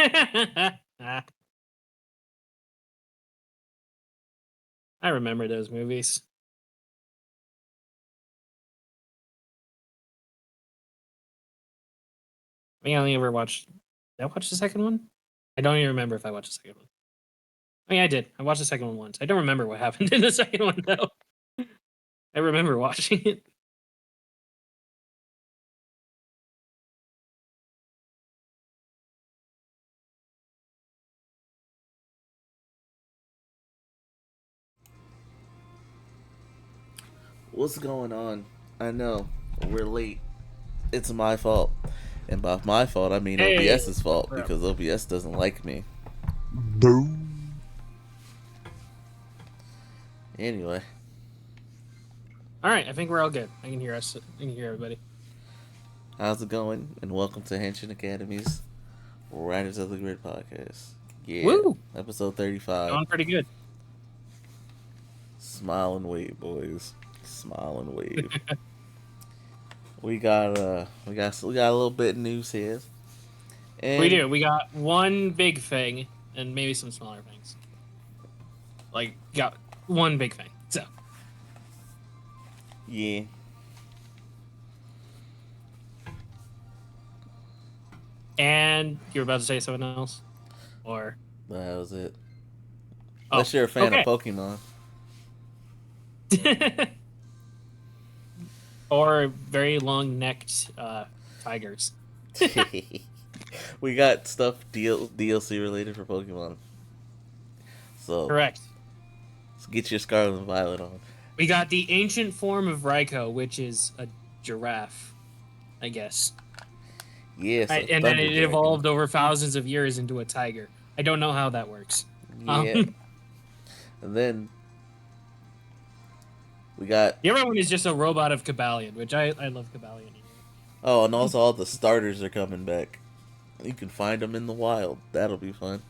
I remember those movies. I think I only ever watched. Did I watch the second one? I don't even remember if I watched the second one. I mean, I did. I watched the second one once. I don't remember what happened in the second one though. I remember watching it. What's going on? I know we're late. It's my fault, and by my fault I mean Hey, OBS's fault bro. because OBS doesn't like me. Boom. Anyway, All right, I think we're all good. I can hear us. I can hear everybody. how's it going? And welcome to Henshin Academy's Writers of the Grid podcast. Yeah, Woo! episode 35. Going pretty good. Smile and wave, boys. Smile and wave. we got a little bit of news here. And We do. We got one big thing and maybe some smaller things. Like, got one big thing. So, Yeah. and you're about to say something else, or That was it. oh, Unless you're a fan okay. of Pokemon. Or very long-necked tigers. We got stuff DLC related for Pokemon. So Correct. let's get your Scarlet and Violet on. We got the ancient form of Raikou, which is a giraffe, I guess. Yes, And then it evolved over thousands of years into a tiger. I don't know how that works. Yeah. And then we got The other one is just a robot of Cabalion, which I love Cabalion. and also all the starters are coming back. You can find them in the wild. That'll be fun.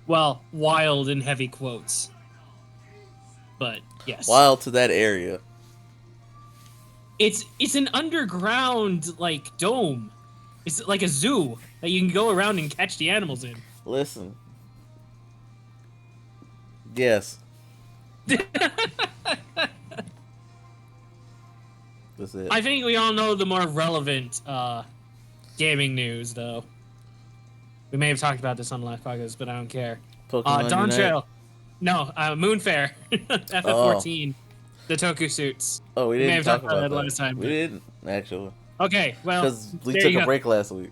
Well, wild in heavy quotes. But yes. Wild to that area. It's an underground like dome. It's like a zoo that you can go around and catch the animals in. Listen. Yes. That's it. I think we all know the more relevant gaming news, though. We may have talked about this on the last podcast, but I don't care. Pokemon Dawn Unite. Trail. No, Moonfair. FF14. The Toku suits. Oh, we may didn't have talk talked about about that that. last time, We but- didn't, actually. Okay, well, Because we there took you a go. break last week.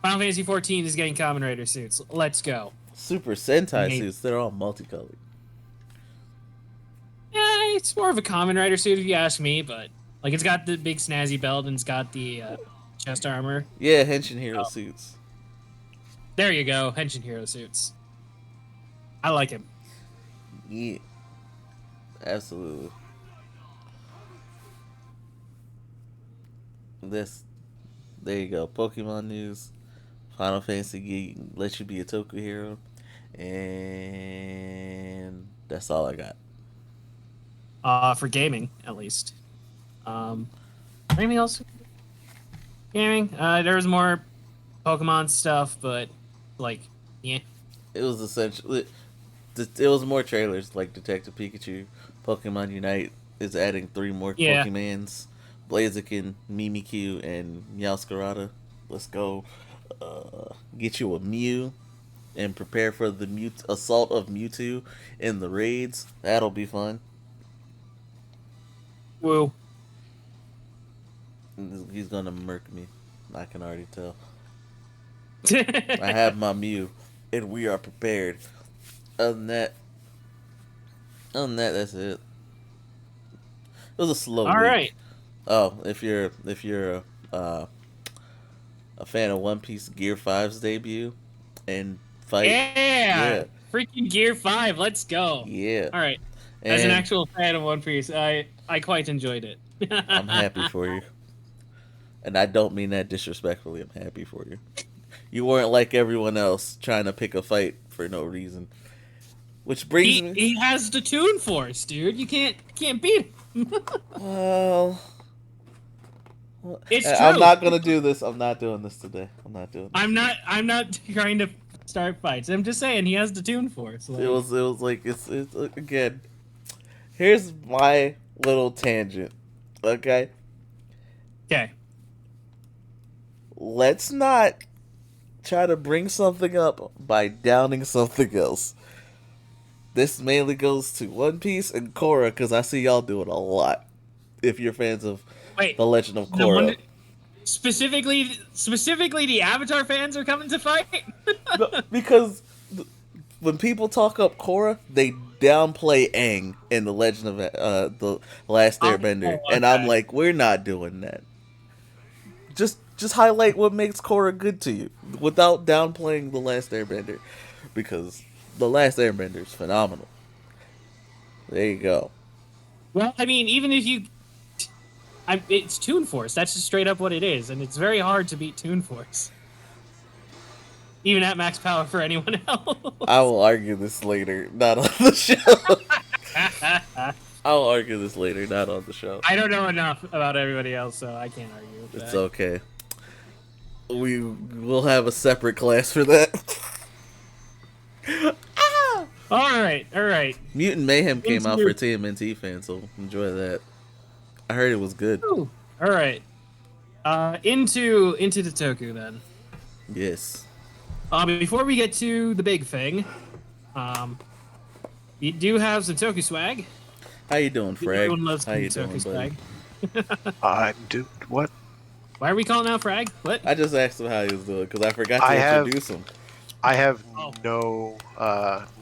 Final Fantasy 14 is getting Kamen Rider suits. Let's go. Super Sentai Hate- suits, they're all multicolored. Yeah, it's more of a Kamen Rider suit if you ask me, but like it's got the big snazzy belt and it's got the chest armor. Yeah, Henshin Hero Oh. suits. There you go, Henshin Hero suits. I like him. Yeah. Absolutely. There you go. Pokemon news. Final Fantasy lets you be a Toku hero. And that's all I got. For gaming, at least. Anything else? Gaming? There was more Pokemon stuff, but like, yeah. It was essentially it was more trailers like Detective Pikachu, Pokemon Unite is adding 3 more Yeah. Pokemons, Blaziken, Mimikyu, and Meowscarada. Let's go. Get you a Mew and prepare for the assault of Mewtwo in the raids. That'll be fun. Woo. He's gonna murk me. I can already tell. I have my Mew, and we are prepared. Other than that, that's it. It was a slow All week. right. Oh, if you're a fan of One Piece Gear 5's debut and fight, Yeah. Freaking Gear 5. Let's go. yeah. All right. As an And actual fan of One Piece, I quite enjoyed it. I'm happy for you, and I don't mean that disrespectfully. I'm happy for you. You weren't like everyone else trying to pick a fight for no reason. Which brings me. He has the Toon Force, dude. You can't beat him. Well, It's I'm true. not gonna do this. I'm not doing this today. I'm not doing this. I'm not trying to start fights. I'm just saying he has the Toon Force. Like, It was like it's again. Here's my little tangent. Okay, okay. let's not try to bring something up by downing something else. This mainly goes to One Piece and Korra because I see y'all do it a lot. If you're fans of Wait, The Legend of the Korra. specifically the Avatar fans are coming to fight. No, because when people talk up Korra, they downplay Aang in The Legend of the Last Airbender, and I'm okay. like, we're not doing that. Just highlight what makes Korra good to you without downplaying The Last Airbender, because The Last Airbender is phenomenal. There you go. Well, I mean, even if you, it's Toon Force. That's just straight up what it is, and it's very hard to beat Toon Force, even at max power for anyone else. I will argue this later, not on the show. I'll argue this later, not on the show. I don't know enough about everybody else, so I can't argue with that. It's okay. We will have a separate class for that. All right. Mutant Mayhem came out for TMNT fans, so enjoy that. I heard it was good. Ooh, all right. Into the Toku then. Yes. Before we get to the big thing, we do have some Toku swag. How you doing, Frag? Everyone loves How you Toku doing, buddy? swag. I'm dude. What? Why are we calling out Frag? What? I just asked him how he was doing because I forgot to introduce him. I have Oh.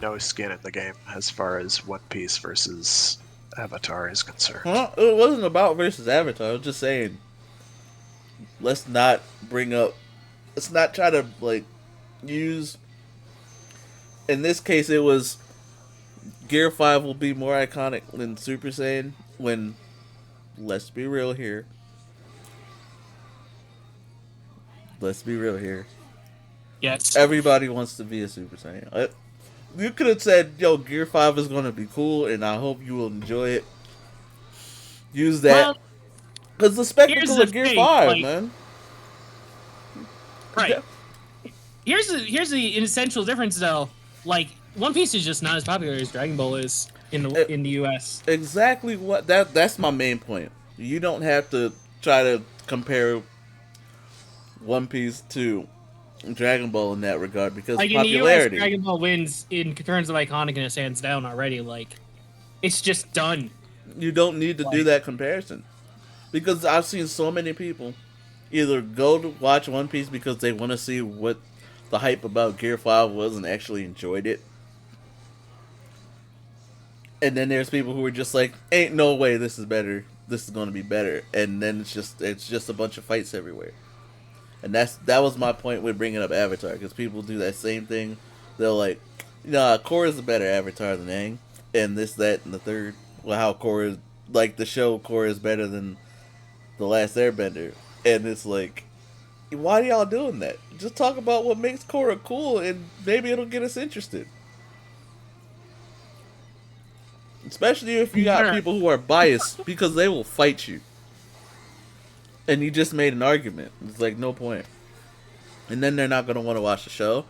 no skin in the game as far as One Piece versus Avatar is concerned. Huh? It wasn't about versus Avatar. I was just saying, let's not try to like use. In this case, it was Gear 5 will be more iconic than Super Saiyan when, let's be real here. Yes. Everybody wants to be a Super Saiyan. You could have said, yo, Gear 5 is going to be cool, and I hope you will enjoy it. Use that. Because the spectacle of Gear 5, like, man. Right. Here's the essential difference, though. Like, One Piece is just not as popular as Dragon Ball is in the U.S. Exactly what that's my main point. You don't have to try to compare One Piece to Dragon Ball in that regard because Like popularity. In the U.S., Dragon Ball wins in terms of iconic hands down already. Like, it's just done. You don't need to do that comparison because I've seen so many people either go to watch One Piece because they want to see what the hype about Gear 5 was and actually enjoyed it. And then there's people who are just like, ain't no way this is better. This is going to be better. And then it's just a bunch of fights everywhere. And that was my point with bringing up Avatar, because people do that same thing. They're like, nah, Korra's a better Avatar than Aang, and this, that, and the third. Well, how Korra, like the show, Korra is better than The Last Airbender, and it's like, why are y'all doing that? Just talk about what makes Korra cool, and maybe it'll get us interested. Especially if you got people who are biased, because they will fight you. And you just made an argument. It's like, no point. And then they're not going to want to watch the show.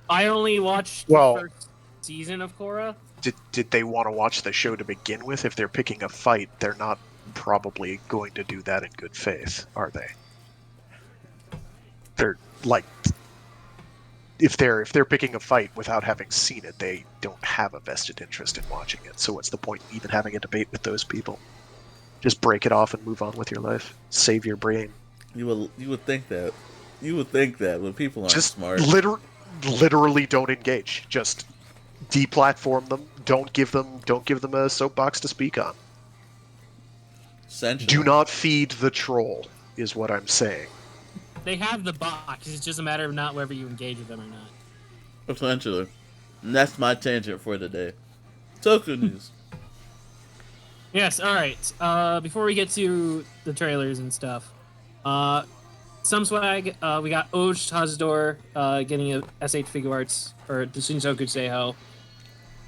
I only watched the first season of Korra. Did they want to watch the show to begin with? If they're picking a fight, they're not probably going to do that in good faith, are they? They're like, if they're picking a fight without having seen it, they don't have a vested interest in watching it. So what's the point in even having a debate with those people? Just break it off and move on with your life. Save your brain. You would think that. You would think that, but people aren't Just smart. Literally don't engage. Just deplatform them. Don't give them a soapbox to speak on. Essentially. Do not feed the troll, is what I'm saying. They have the box. It's just a matter of not whether you engage with them or not. Essentially. And that's my tangent for today. Toku news. Yes, alright. Before we get to the trailers and stuff, some swag. We got Oj Tazador getting a SH Figure Arts, or the Shinsoku Seiho.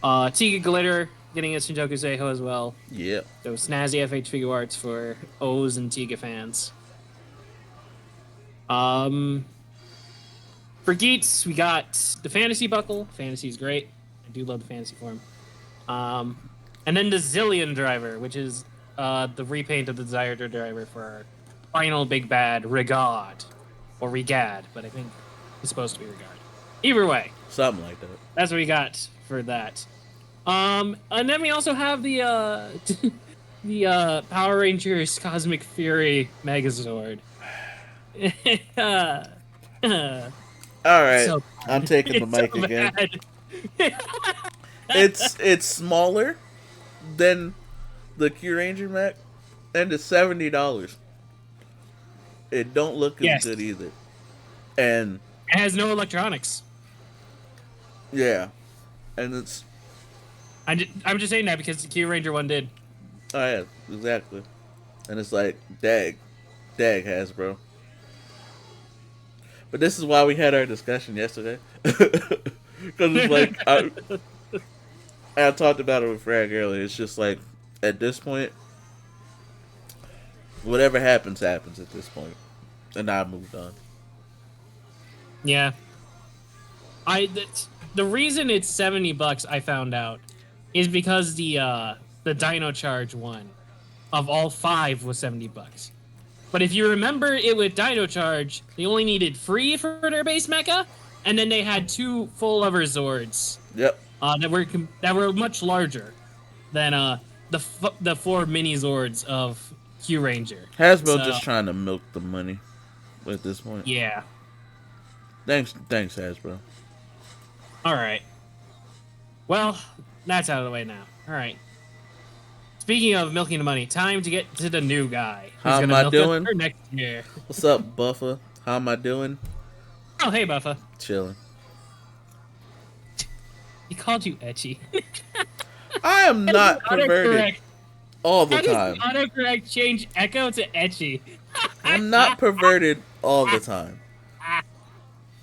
Tiga Glitter getting a Shinjoku Seiho as well. Yeah. So snazzy FH figure arts for O's and Tiga fans. For Geets, we got the Fantasy Buckle. Fantasy is great. I do love the Fantasy form. And then the Zillion Driver, which is the repaint of the Desired Driver for our final big bad, Regard. Or Regad, but I think it's supposed to be Regard. Either way. Something like that. That's what we got for that. And then we also have the the Power Rangers Cosmic Fury Megazord. All right, So I'm taking the mic so again. bad. It's smaller than the Q Ranger mech, and it's $70. It don't look as Yes. good either, and It has no electronics. yeah, and it's I'm just saying that because the Q Ranger one did. oh yeah, exactly, and it's like dag Hasbro. But this is why we had our discussion yesterday, because it's like I talked about it with Frag earlier. It's just like at this point, whatever happens at this point, and I moved on. Yeah. The reason it's $70 I found out is because the Dino Charge one of all 5 was $70. But if you remember it with Dino Charge, they only needed 3 for their base mecha, and then they had 2 full lever Zords Yep. that were much larger than the 4 mini Zords of Q Ranger. Hasbro So, just trying to milk the money at this point. Yeah. Thanks, Hasbro. All right. Well, that's out of the way now. All right. Speaking of milking the money, time to get to the new guy. who's How am gonna I milk us doing? for next year. What's up, Buffer? How am I doing? Oh, hey, Buffa. Chilling. He called you etchy. I am not perverted Autocorrect. all the How does time. autocorrect change echo to etchy? I'm not perverted all the time.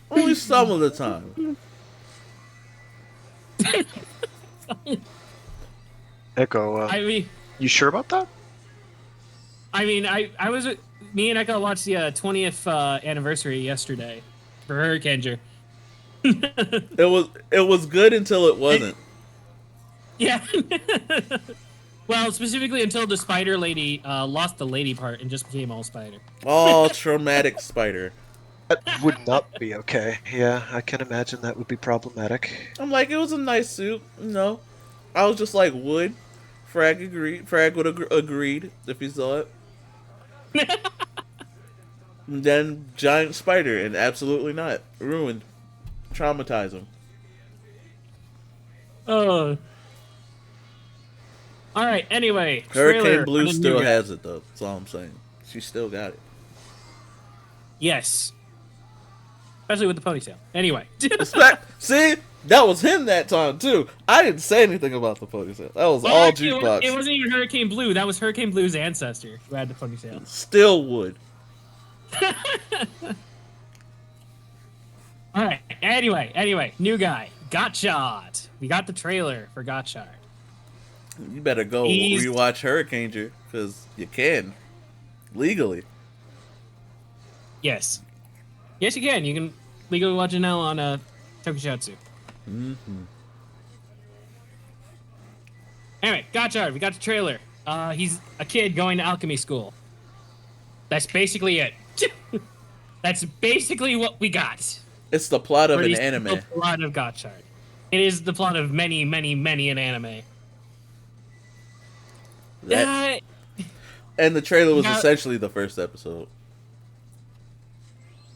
Only some of the time. Echo, I mean, you sure about that? I was me and Echo watched the 20th anniversary yesterday for Hurricaneer. It was good until it wasn't. Yeah. Well, specifically until the spider lady lost the lady part and just became all spider. All traumatic spider. That would not be okay. Yeah, I can imagine that would be problematic. I'm like, it was a nice suit, I was just like, would. Frag agreed. Frag would agreed if he saw it. And then giant spider, and absolutely not. Ruined. Traumatize him. Oh. All right. Anyway, Hurricane trailer Blue for the new still guy. has it, though. That's all I'm saying. She still got it. Yes. Especially with the ponytail. Anyway. See? That was him that time, too. I didn't say anything about the ponytail. That was Well, all actually, jukebox. it wasn't even Hurricane Blue. That was Hurricane Blue's ancestor who had the ponytail. Still would. All right. Anyway, new guy, Gotchard. We got the trailer for Gotchard. You better go He's- rewatch Hurricaneer, because you can. Legally. Yes. Yes, you can. You can legally watch it now on Tokusatsu. Mm-hmm. Anyway, Gotchard. We got the trailer. He's a kid going to alchemy school. That's basically it. That's basically what we got. It's the plot of Or at an least anime. The plot of Gotchard. It is the plot of many an anime. That- and the trailer was Now- essentially the first episode.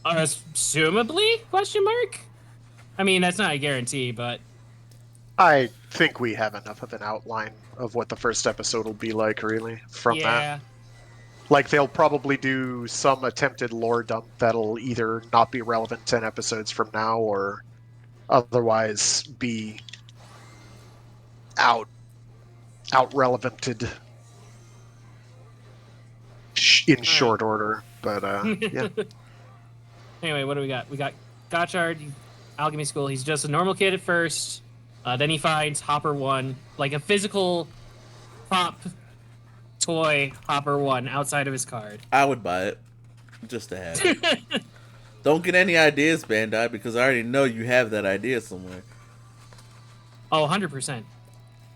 Assumably? Question mark. I mean, that's not a guarantee, but I think we have enough of an outline of what the first episode will be like, really, from that. yeah. Like, they'll probably do some attempted lore dump that'll either not be relevant 10 episodes from now or otherwise be out relevanted in short order. But, yeah. Anyway, what do we got? We got Gotchard, alchemy school. He's just a normal kid at first. Then he finds Hopper 1, like a physical prop toy Hopper 1 outside of his card. I would buy it just to have it. Don't get any ideas, Bandai, because I already know you have that idea somewhere. Oh, 100%.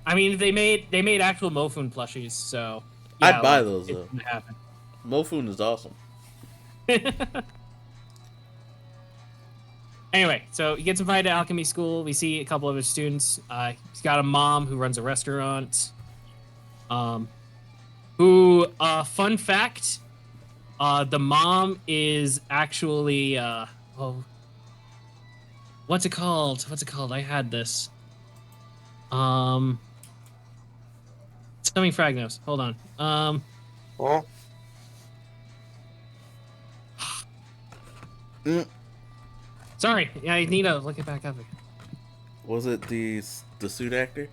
I mean, they made actual Mofun plushies, so yeah, I'd buy those, though. it's gonna happen. Mofun is awesome. Anyway, so he gets invited to alchemy school. We see a couple of his students. He's got a mom who runs a restaurant. Fun fact, the mom is actually, what's it called? I had this. Stomach Fragnos. Hold on. Well, Sorry, yeah, I need to look it back up again. Was it the suit actor?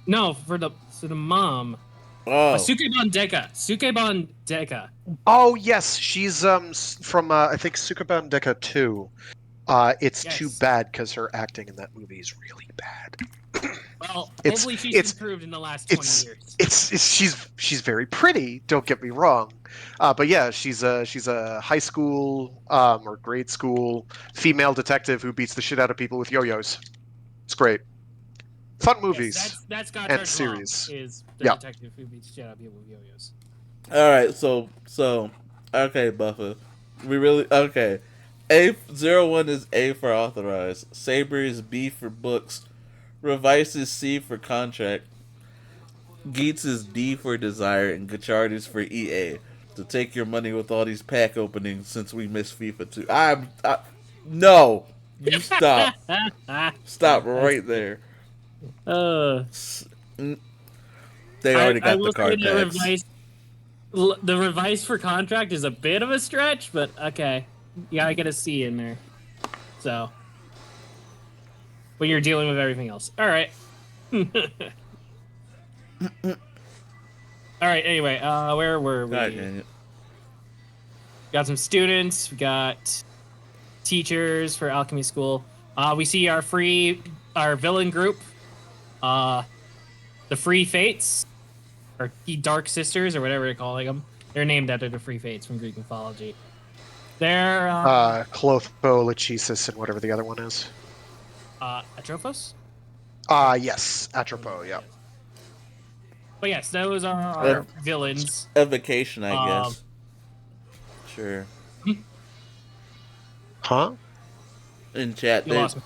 No, for the mom. Oh, Sukebon Deka. oh yes, she's from I think Sukaban Deka 2. It's Yes. too bad because her acting in that movie is really bad. Well, It's- hopefully she's it's- improved in the last 20 years. She's very pretty. Don't get me wrong, but yeah, she's a high school or grade school female detective who beats the shit out of people with yo-yos. It's great. Fun movies. Yes, that's and Gotchard's series. mom, is the Yeah. detective who beats shit out of people with yo-yos. all right. So okay, Buffer. We really okay. A01 is A for authorized. Saber is B for books. Revice is C for contract. Geets is D for desire, and Gotchard is for EA. To take your money with all these pack openings since we missed FIFA 2. No! You stop. Stop right there. They already got the card packs. The revise for contract is a bit of a stretch, but okay. You gotta get a C in there. So. But you're dealing with everything else. Alright. Alright, anyway, where were we? God dang it. Got some students, we got teachers for alchemy school. We see our villain group, the Free Fates, or Dark Sisters, or whatever they're calling them. They're named after the Free Fates from Greek mythology. They're Clotho, Lachesis, and whatever the other one is. Atrophos? Yes, Atropo, yeah. But yes, those are our villains. Evocation, I guess. Sure. Huh? In chat, You lost me.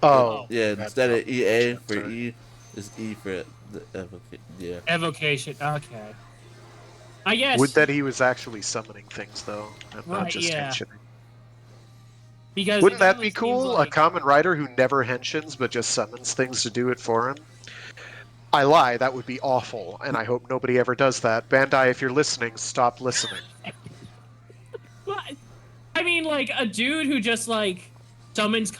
Oh. Yeah, instead of EA for E, is E for the evocation. Yeah. Evocation, okay. I guess. Would that he was actually summoning things, though, and not Right, just yeah. henshing. Because Wouldn't it that be seems cool? like- A common rider who never henshins but just summons things to do it for him? I lie, that would be awful, and I hope nobody ever does that. Bandai, if you're listening, stop listening. What? I mean, like, a dude who just, like, summons the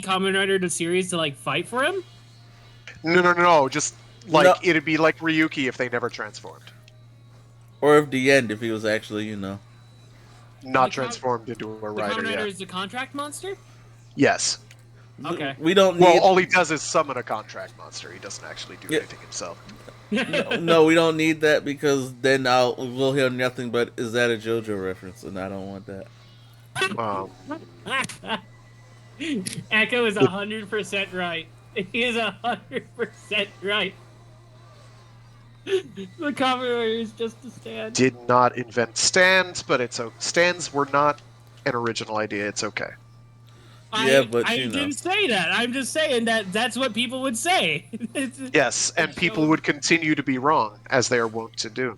Common Rider to series to, like, fight for him? No, just, like, No. it'd be like Ryuki if they never transformed. Or if the end, if he was actually, Not The transformed into a The rider Common Rider yet. is the contract monster? Yes. Okay. We don't need. Well, all he does is summon a contract monster. He doesn't actually do Yeah. anything himself. No, we don't need that because then we'll hear nothing but is that a JoJo reference, and I don't want that. Echo is 100% right. He is 100% right. The Common Rider is just a stand. Did not invent stands, but stands were not an original idea. It's okay. Yeah, but, I you know. didn't say that. I'm just saying that's what people would say. Yes, and people would continue to be wrong, as they are wont to do.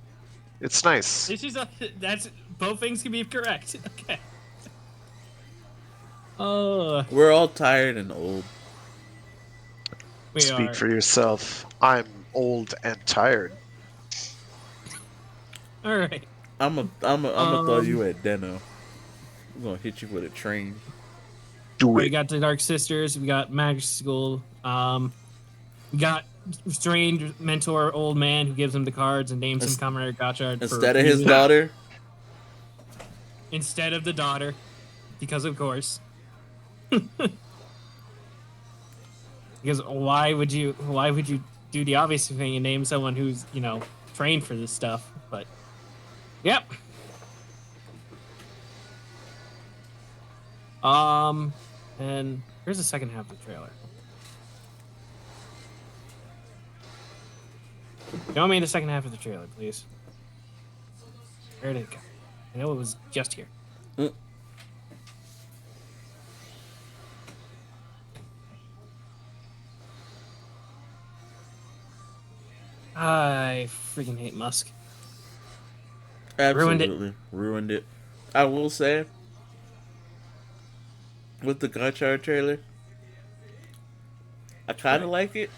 It's nice. This is that's both things can be correct. Okay. Oh, We're all tired and old. we Speak are. for yourself. I'm old and tired. All right. I'm gonna throw you at Deno. I'm gonna hit you with a train. Do We it. got the Dark Sisters. We got Magic School. We got strange mentor old man who gives him the cards and names him Kamen Rider Gotchard Instead of his daughter. Instead of the daughter, because of course. Because why would you do the obvious thing and name someone who's, trained for this stuff? But yep. And here's the second half of the trailer. Show me the second half of the trailer, please. Where did it go? I know it was just here. I freaking hate Musk. Absolutely ruined it. I will say, with the Gotchard trailer, I kind of like it.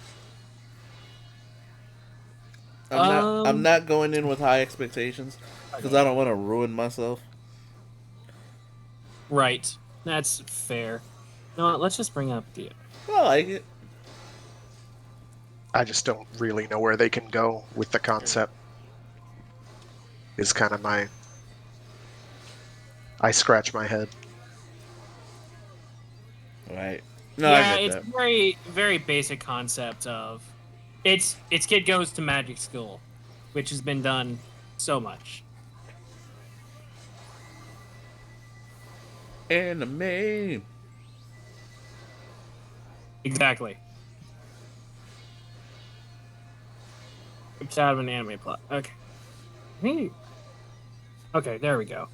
I'm not going in with high expectations because I don't want to ruin myself. Right. That's fair. You know what? Let's just bring up the... I like it. I just don't really know where they can go with the concept. Is kind of my... I scratch my head. Right. No, yeah, I get it's that. very, very basic concept of... It's kid goes to magic school, which has been done so much. Anime. Exactly. It's out of an anime plot. Okay. Okay, there we go.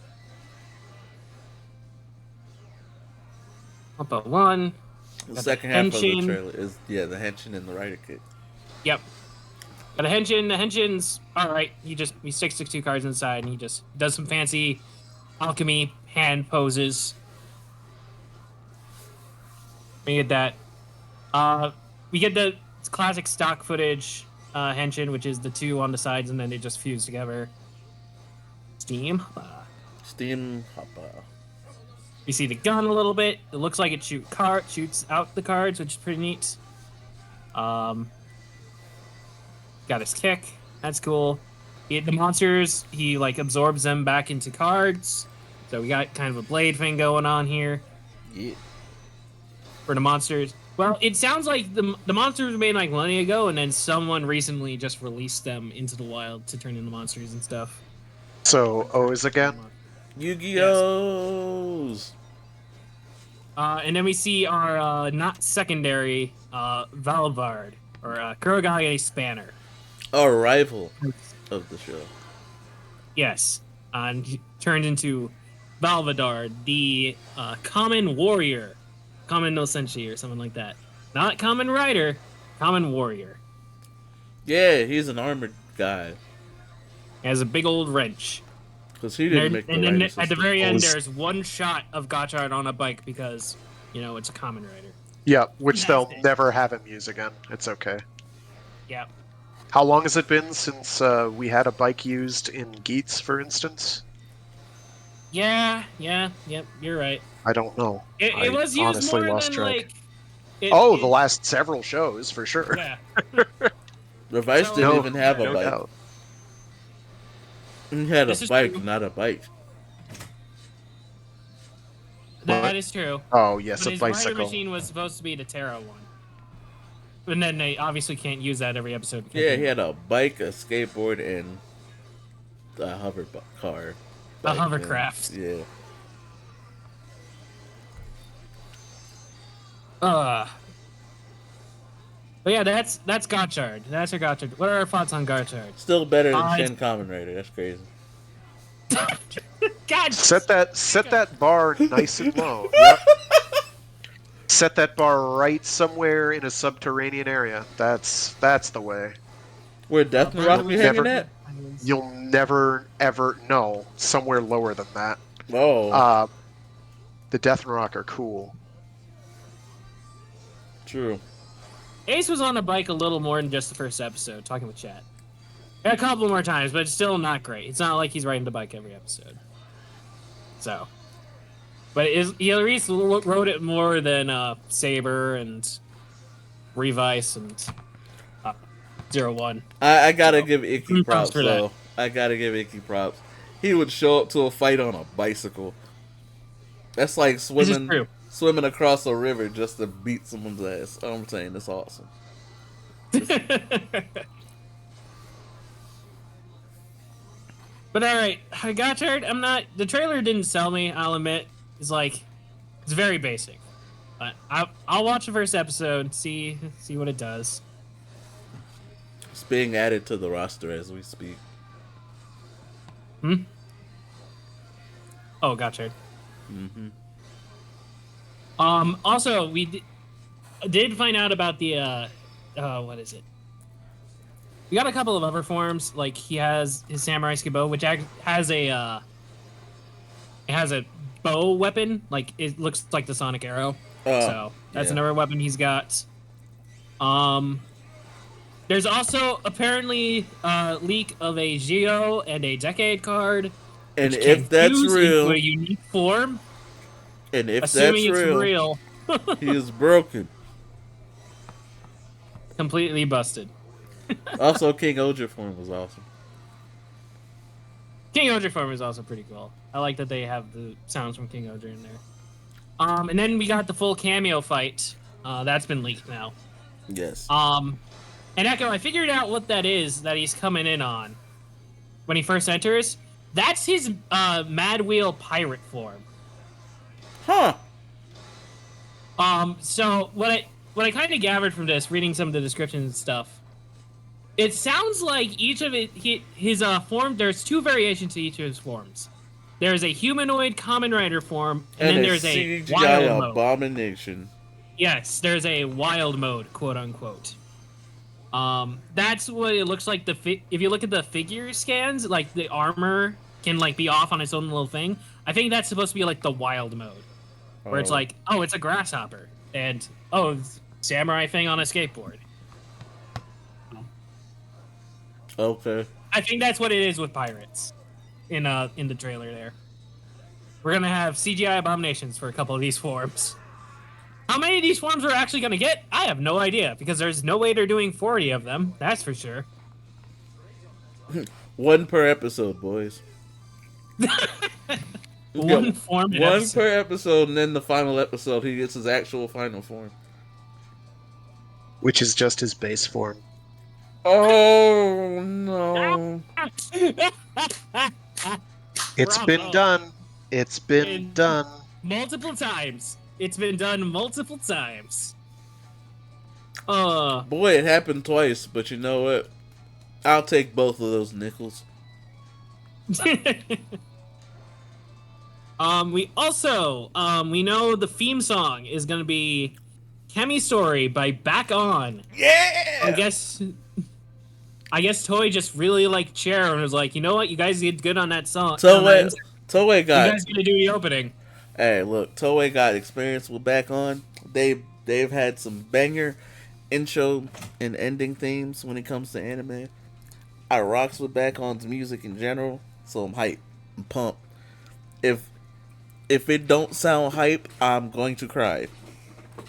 Up at one. The Got second the half of the Henshin. trailer is the Henshin and the Rider Kit. Yep. Got a Henshin. The Henshin's alright. He sticks two cards inside and he just does some fancy alchemy hand poses. We get that. We get the classic stock footage Henshin, which is the two on the sides and then they just fuse together. Steam. Steam Hopper. You see the gun a little bit. It looks like it shoots out the cards, which is pretty neat. Got his kick. That's cool. The monsters, he absorbs them back into cards. So we got kind of a blade thing going on here. Yeah. For the monsters. Well, it sounds like the monsters were made millennia ago, and then someone recently just released them into the wild to turn into monsters and stuff. So, O's again? Yu-Gi-Ohs! Yes. And then we see our not secondary Valvard, or Kurogage Spanner. A rival of the show. Yes. And he turned into Valvadard, the common warrior. Common no senshi or something like that. Not common rider, common warrior. Yeah, he's an armored guy. He has a big old wrench. Because he didn't make the And then rider at the system. very end, there's one shot of Gotchard on a bike because, it's a common rider. Yeah, which they'll Fantastic. never have him use again. It's okay. Yeah. How long has it been since we had a bike used in Geats, for instance? Yeah, you're right. I don't know. It was used honestly more lost than, track. the The last several shows, for sure. Yeah. The Vice So- didn't even have a no bike. doubt. He had This a is bike, true. not a bike. That is true. Oh, yes, But a his rider bicycle. machine was supposed to be the Terra one. And then they obviously can't use that every episode. because Yeah, they- he had a bike, a skateboard, and a hover car. A hovercraft. Yeah. But yeah, that's Gotchard. That's our Gotchard. What are our thoughts on Gotchard? Still better than it's- Shin Kamen Rider. That's crazy. God. Set that bar nice and low. Yep. Set that bar right somewhere in a subterranean area. That's the way. Where Death Rock be hanging Never- at? You'll never ever know somewhere lower than that. Oh, The Death Rock are cool. true. Ace was on a bike a little more than just the first episode, talking with chat. A couple more times, but it's still not great. It's not like he's riding the bike every episode. So. But he at least rode it more than Saber and Revice and 01. I gotta give Icky props props, for that. though. I gotta give Icky props. He would show up to a fight on a bicycle. That's like This is swimming swimming across a river just to beat someone's ass. I'm saying it's awesome. But all right, Gotchard, I'm not. The trailer didn't sell me. I'll admit, it's very basic. But I'll watch the first episode, see what it does. It's being added to the roster as we speak. Oh, Gotchard. Mm-hmm. Also, we did find out about the what is it? We got a couple of other forms. Like he has his samurai skibo, which has a it has a bow weapon. Like it looks like the sonic arrow. So that's another weapon he's got. There's also apparently a leak of a Geo and a Decade card. And if that's real, into a unique form. And if assuming that's it's real, he is broken. Completely busted. Also, King Oger form was awesome. King Oger form is also pretty cool. I like that they have the sounds from King Oger in there. And then we got the full cameo fight. That's been leaked now. Yes. And Echo, I figured out what that is that he's coming in on when he first enters. That's his Mad Wheel pirate form. Huh. So what I kind of gathered from this, reading some of the descriptions and stuff, it sounds like each of his form. There's two variations to each of his forms. There's a humanoid Kamen Rider form, and then there's a wild mode. Abomination. Yes, there's a wild mode, quote unquote. That's what it looks like. If you look at the figure scans, like the armor can like be off on its own little thing. I think that's supposed to be like the wild mode, where it's like, oh, it's a grasshopper, and oh, it's samurai thing on a skateboard. Okay. I think that's what it is with pirates in the trailer there. We're gonna have CGI abominations for a couple of these forms. How many of these forms we're actually gonna get? I have no idea, because there's no way they're doing 40 of them. That's for sure. One per episode, boys. One form. One per episode, and then the final episode, he gets his actual final form, which is just his base form. Oh no! It's been done. It's been done multiple times. It's been done multiple times. Boy, it happened twice, but you know what? I'll take both of those nickels. We also we know the theme song is gonna be Kemi Story by Back On. Yeah. I guess Toei just really liked Chair and was like, you know what, you guys did good on that song. Toei got. You guys gonna do the opening. Hey, look, Toei got experience with Back On. They've had some banger intro and ending themes when it comes to anime. I rocks with Back On's music in general, so I'm hyped. I'm pumped. If it don't sound hype, I'm going to cry.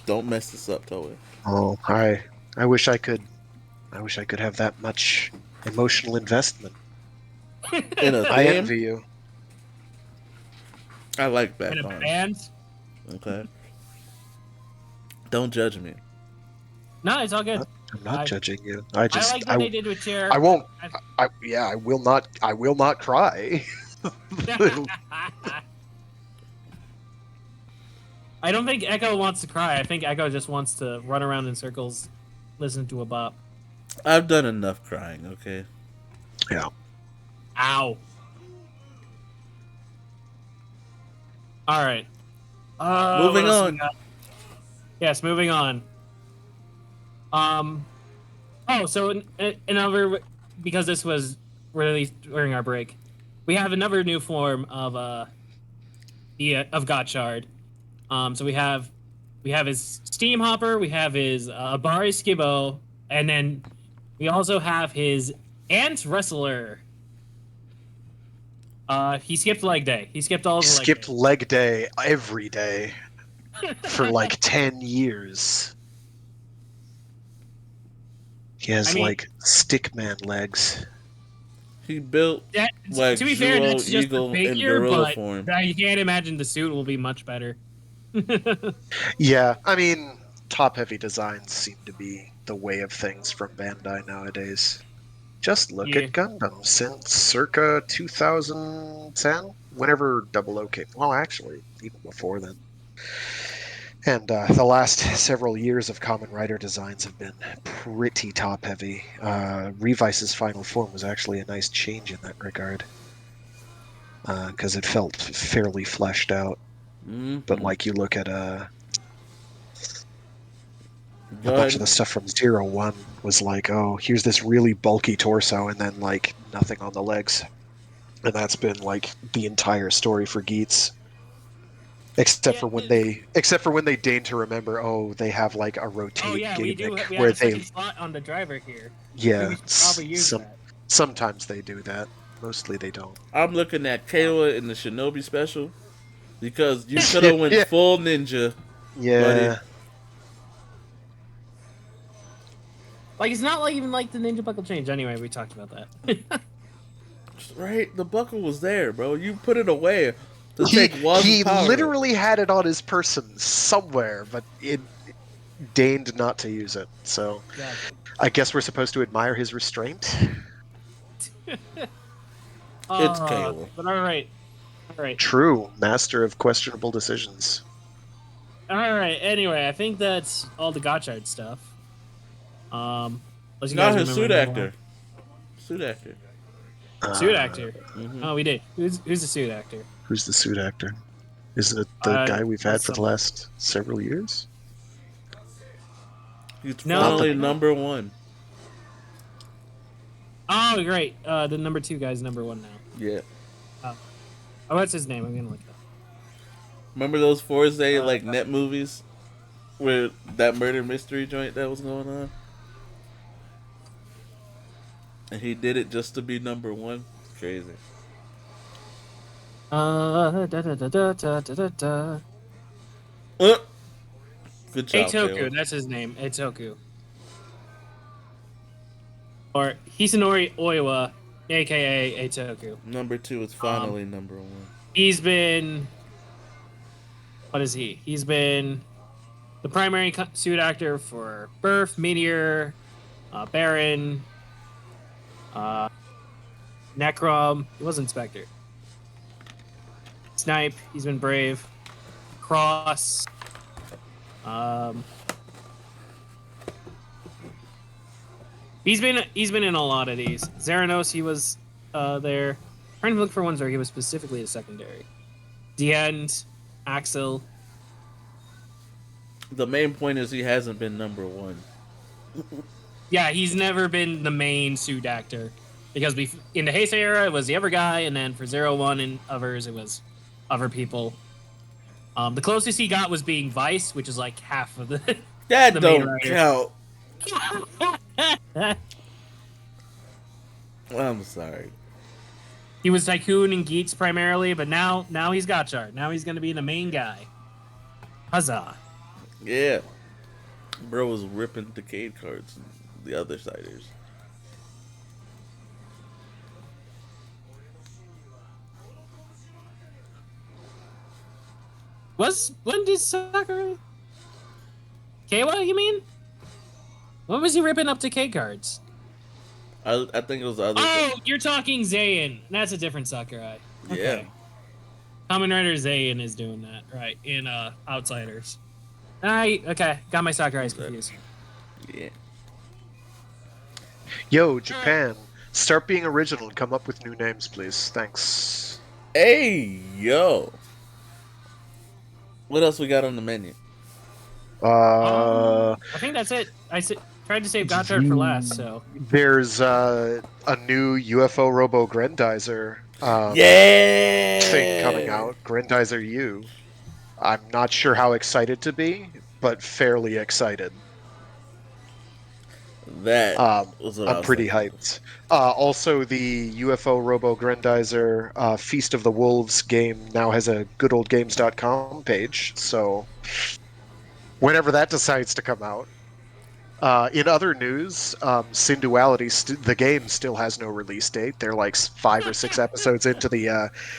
Don't mess this up, Toei. Oh, I wish I could have that much emotional investment. In a I envy you. I like Back In a On. band? Okay. Don't judge me. No, it's all good. I'm not judging you. I like what they did with Chair. I won't. I will not. I will not cry. I don't think Echo wants to cry. I think Echo just wants to run around in circles, listen to a bop. I've done enough crying, okay? Yeah. Ow. All right. Moving on. Yes, moving on. So another, because this was released during our break, we have another new form of Gotchard. So we have his Steam Hopper, we have his Abari Skibo, and then we also have his Ant Wrestler. He skipped leg day. He skipped all of the leg day. Skipped leg day every day for like 10 years. He has like stickman legs. He built like to be fair, that's just Eagle the figure, in gorilla but form. you can't imagine the suit will be much better. Yeah, I mean, top-heavy designs seem to be the way of things from Bandai nowadays. Just look Yeah. at Gundam since circa 2010, whenever Double O came. Well, actually, even before then. And the last several years of Kamen Rider designs have been pretty top-heavy. Revice's final form was actually a nice change in that regard, because it felt fairly fleshed out. But like you look at a Go bunch of ahead. the stuff from Zero One was like, oh, here's this really bulky torso and then like nothing on the legs. And that's been like the entire story for Geats. Except Yeah. for when they deign to remember, oh, they have like a Oh rotate yeah, gimmick we have where a second slot on the driver here. Maybe we should probably use that. sometimes they do that. Mostly they don't. I'm looking at Kayla in the Shinobi special because you could have went Yeah. full ninja, buddy. Yeah. Like it's not like even like the ninja buckle change. Anyway, we talked about that. Right? The buckle was there, bro. You put it away to He take Waz's power. literally had it on his person somewhere, but it deigned not to use it. So Exactly. I guess we're supposed to admire his restraint. It's Kayla. But all right. True, master of questionable decisions. All right. Anyway, I think that's all the Gotchard stuff. Unless you Not guys his remember suit another actor. Suit actor. one. Suit actor. Mhm. Oh, we did. Who's the suit actor? Who's the suit actor? Isn't it the guy we've had for the last several years? He's No. finally number one. Oh, great. The number 2 guy's number 1 now. Yeah. Oh, what's his name? I'm gonna look it up. Remember those Forza like net movies with that murder mystery joint that was going on? And he did it just to be number one. It's crazy. Da, da, da, da, da, da, da. Good job, Eitoku, Kayla. that's his name. Eitoku. Or Hisanori Oiwa, aka Eitoku. Number 2 is finally number 1. He's been. What is he? He's been the primary suit actor for Birth, Meteor, Baron, Necrom. He was Inspector. Snipe. He's been Brave. Cross. He's been in a lot of these. Zeranos, he was there. Trying to look for ones where he was specifically a secondary. The End, Axel. The main point is he hasn't been number 1. Yeah, he's never been the main suit actor. Because in the Heisei era, it was the other guy, and then for 01 and others, it was other people. The closest he got was being Vice, which is like half of the. That the main don't writer. count. I'm sorry. He was Tycoon and Geats primarily, but now he's Gotchard. Now he's going to be the main guy. Huzzah. Yeah. Bro was ripping Decade cards and the other siders. When did Sakura? Keiwa, you mean? When was he ripping up Decay cards? I think it was the other Oh, you're talking Zayn. That's a different Sakurai. Yeah. Kamen Rider Zayn is doing that, right, in Outsiders. Okay. Got my Sakurais confused. Yeah. Yo, Japan, start being original and come up with new names, please. Thanks. Hey, yo. What else we got on the menu? I think that's it. Tried to save Gotchard for last, so. There's a new UFO Robo Grendizer Yeah. thing coming out. Grendizer U. I'm not sure how excited to be, but fairly excited. That was what I I'm was pretty thinking. hyped. Also, the UFO Robo Grendizer Feast of the Wolves game now has a goodoldgames.com page, so whenever that decides to come out. In other news, Sin Duality, the game still has no release date. They're like 5 or 6 episodes into the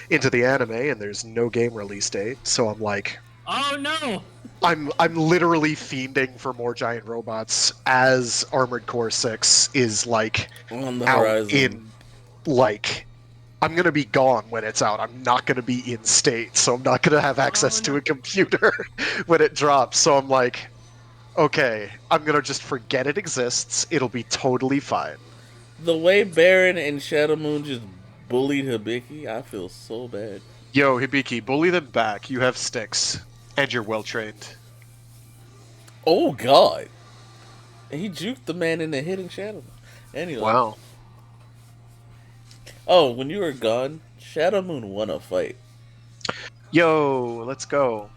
anime, and there's no game release date. So I'm like, Oh no! I'm literally fiending for more giant robots as Armored Core 6 is like On the out horizon. in like I'm gonna be gone when it's out. I'm not gonna be in state, so I'm not gonna have access to no. a computer when it drops. So I'm like, okay, I'm gonna just forget it exists. It'll be totally fine. The way Baron and Shadow Moon just bullied Hibiki, I feel so bad. Yo, Hibiki, bully them back. You have sticks, and you're well trained. Oh god. He juked the man into hitting Shadow Moon. Anyway. Wow. Oh, when you were gone, Shadow Moon won a fight. Yo, let's go.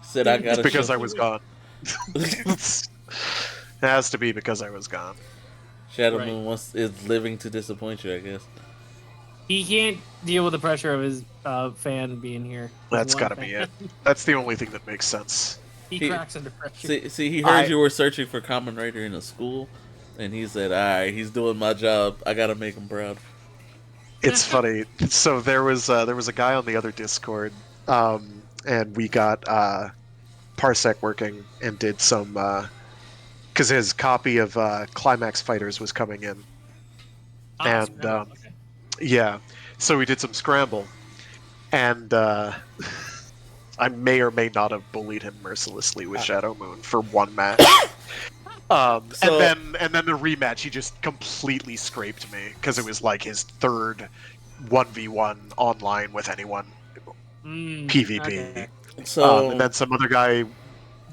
Said I It's gotta because show. I was gone. It has to be because I was gone. Shadow Right. Moon is living to disappoint you, I guess. He can't deal with the pressure of his fan being here. That's One gotta fan. be it. That's the only thing that makes sense. He He- cracks under pressure. See, he heard you were searching for Common Writer in a school, and he said, "Alright, he's doing my job. I gotta make him proud." It's funny. So there was a guy on the other Discord, and we got Parsec working and did some because his copy of Climax Fighters was coming in, and Scramble. Okay. yeah, so we did some Scramble, and I may or may not have bullied him mercilessly with Shadow Moon for one match. So- and then the rematch, he just completely scraped me because it was like his third 1v1 online with anyone PvP. Okay. So And then some other guy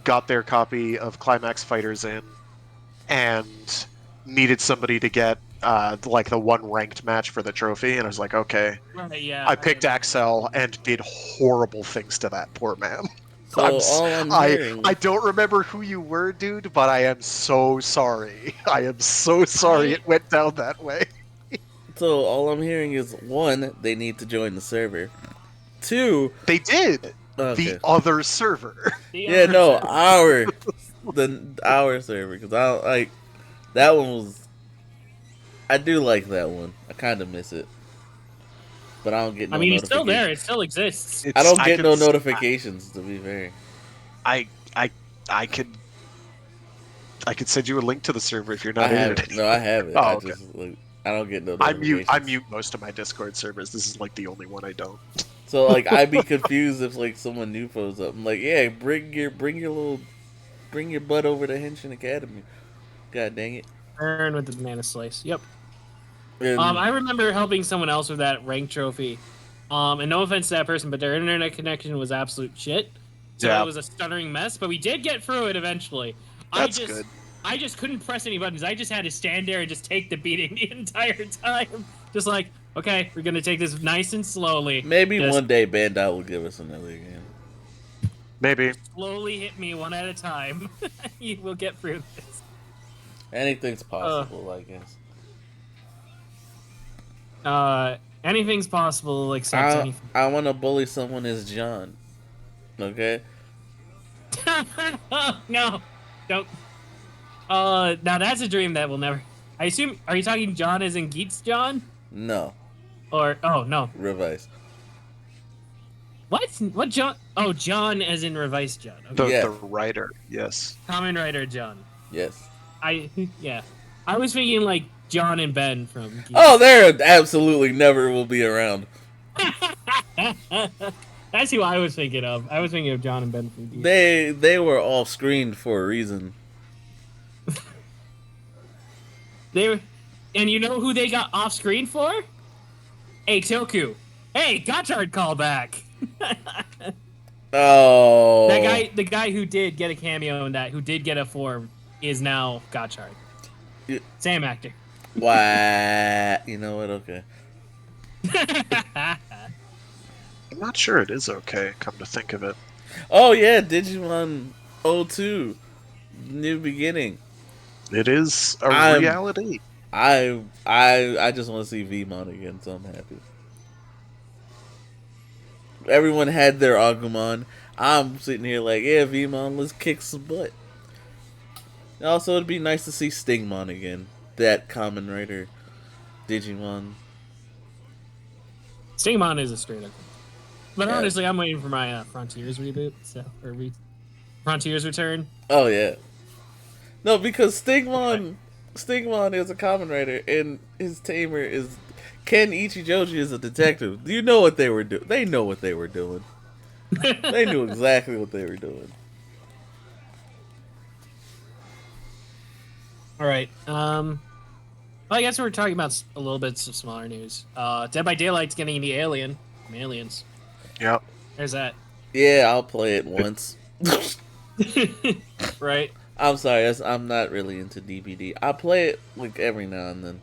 got their copy of Climax Fighters in and needed somebody to get like the one ranked match for the trophy, and I was like, okay. Right, yeah. I picked Axel and did horrible things to that poor man. all I'm hearing, I don't remember who you were, dude, but I am so sorry. I am so sorry it went down that way. so all I'm hearing is 1, they need to join the server. 2, They did. okay. The other server. Yeah, no, our server, because I don't like that one was. I do like that one. I kind of miss it, but I don't get no. I mean, it's still there. notifications. It still exists. I don't get no can- notifications. To be fair, I could send you a link to the server if you're I not in have it. it. No, I have it. Oh, I okay. just like I don't get no I notifications. mute most of my Discord servers. This is like the only one I don't. So like I'd be confused if like someone new posts up. I'm like, yeah, bring your butt over to Henshin Academy. God dang it. Burn with the banana slice. Yep. And, I remember helping someone else with that rank trophy. And no offense to that person, but their internet connection was absolute shit. So Yeah. it was a stuttering mess, but we did get through it eventually. That's good. I just couldn't press any buttons. I just had to stand there and just take the beating the entire time. Just like, okay, we're gonna take this nice and slowly. maybe Just one day Bandai will give us another game. Maybe. slowly hit me one at a time. We'll get through this. Anything's possible, I guess. Anything's possible except anything. I want to bully someone as John. Okay? Oh, no, don't. Now that's a dream that will never. I assume. Are you talking John as in Geets John? No. Or no. Revise. What? What John? Oh, John as in Revise John. Okay. The, Yeah. the writer, yes. Common Writer John. Yes. Yeah. I was thinking like John and Ben from. Geeks. Oh, there absolutely never will be around. That's who I was thinking of. I was thinking of John and Ben from Geeks. They were off screen for a reason. They were, and you know who they got off screen for? Hey, Toku. Hey, Gotchard callback. Oh. The guy who did get a cameo in that, who did get a form, is now Gotchard. Yeah. Same actor. Why? You know what? Okay. I'm not sure it is okay, come to think of it. Oh yeah, Digimon 02, New Beginning. It is a reality. I just want to see Vmon again, so I'm happy. Everyone had their Agumon. I'm sitting here like, yeah, Vmon, let's kick some butt. Also, it'd be nice to see Stingmon again. That Common Writer Digimon. Stingmon is a straight up. But Yeah. honestly, I'm waiting for my Frontiers reboot. Frontiers return. Oh yeah. No, because Stigmon is a common writer, and his tamer is Ken Ichijoji is a detective. Do you know what they were doing? They know what they were doing. They knew exactly what they were doing. All right. Well, I guess we're talking about a little bit of smaller news. Dead by Daylight's getting the Alien from Aliens. Yep. There's that. Yeah, I'll play it once. Right. I'm sorry, I'm not really into DBD. I play it like every now and then,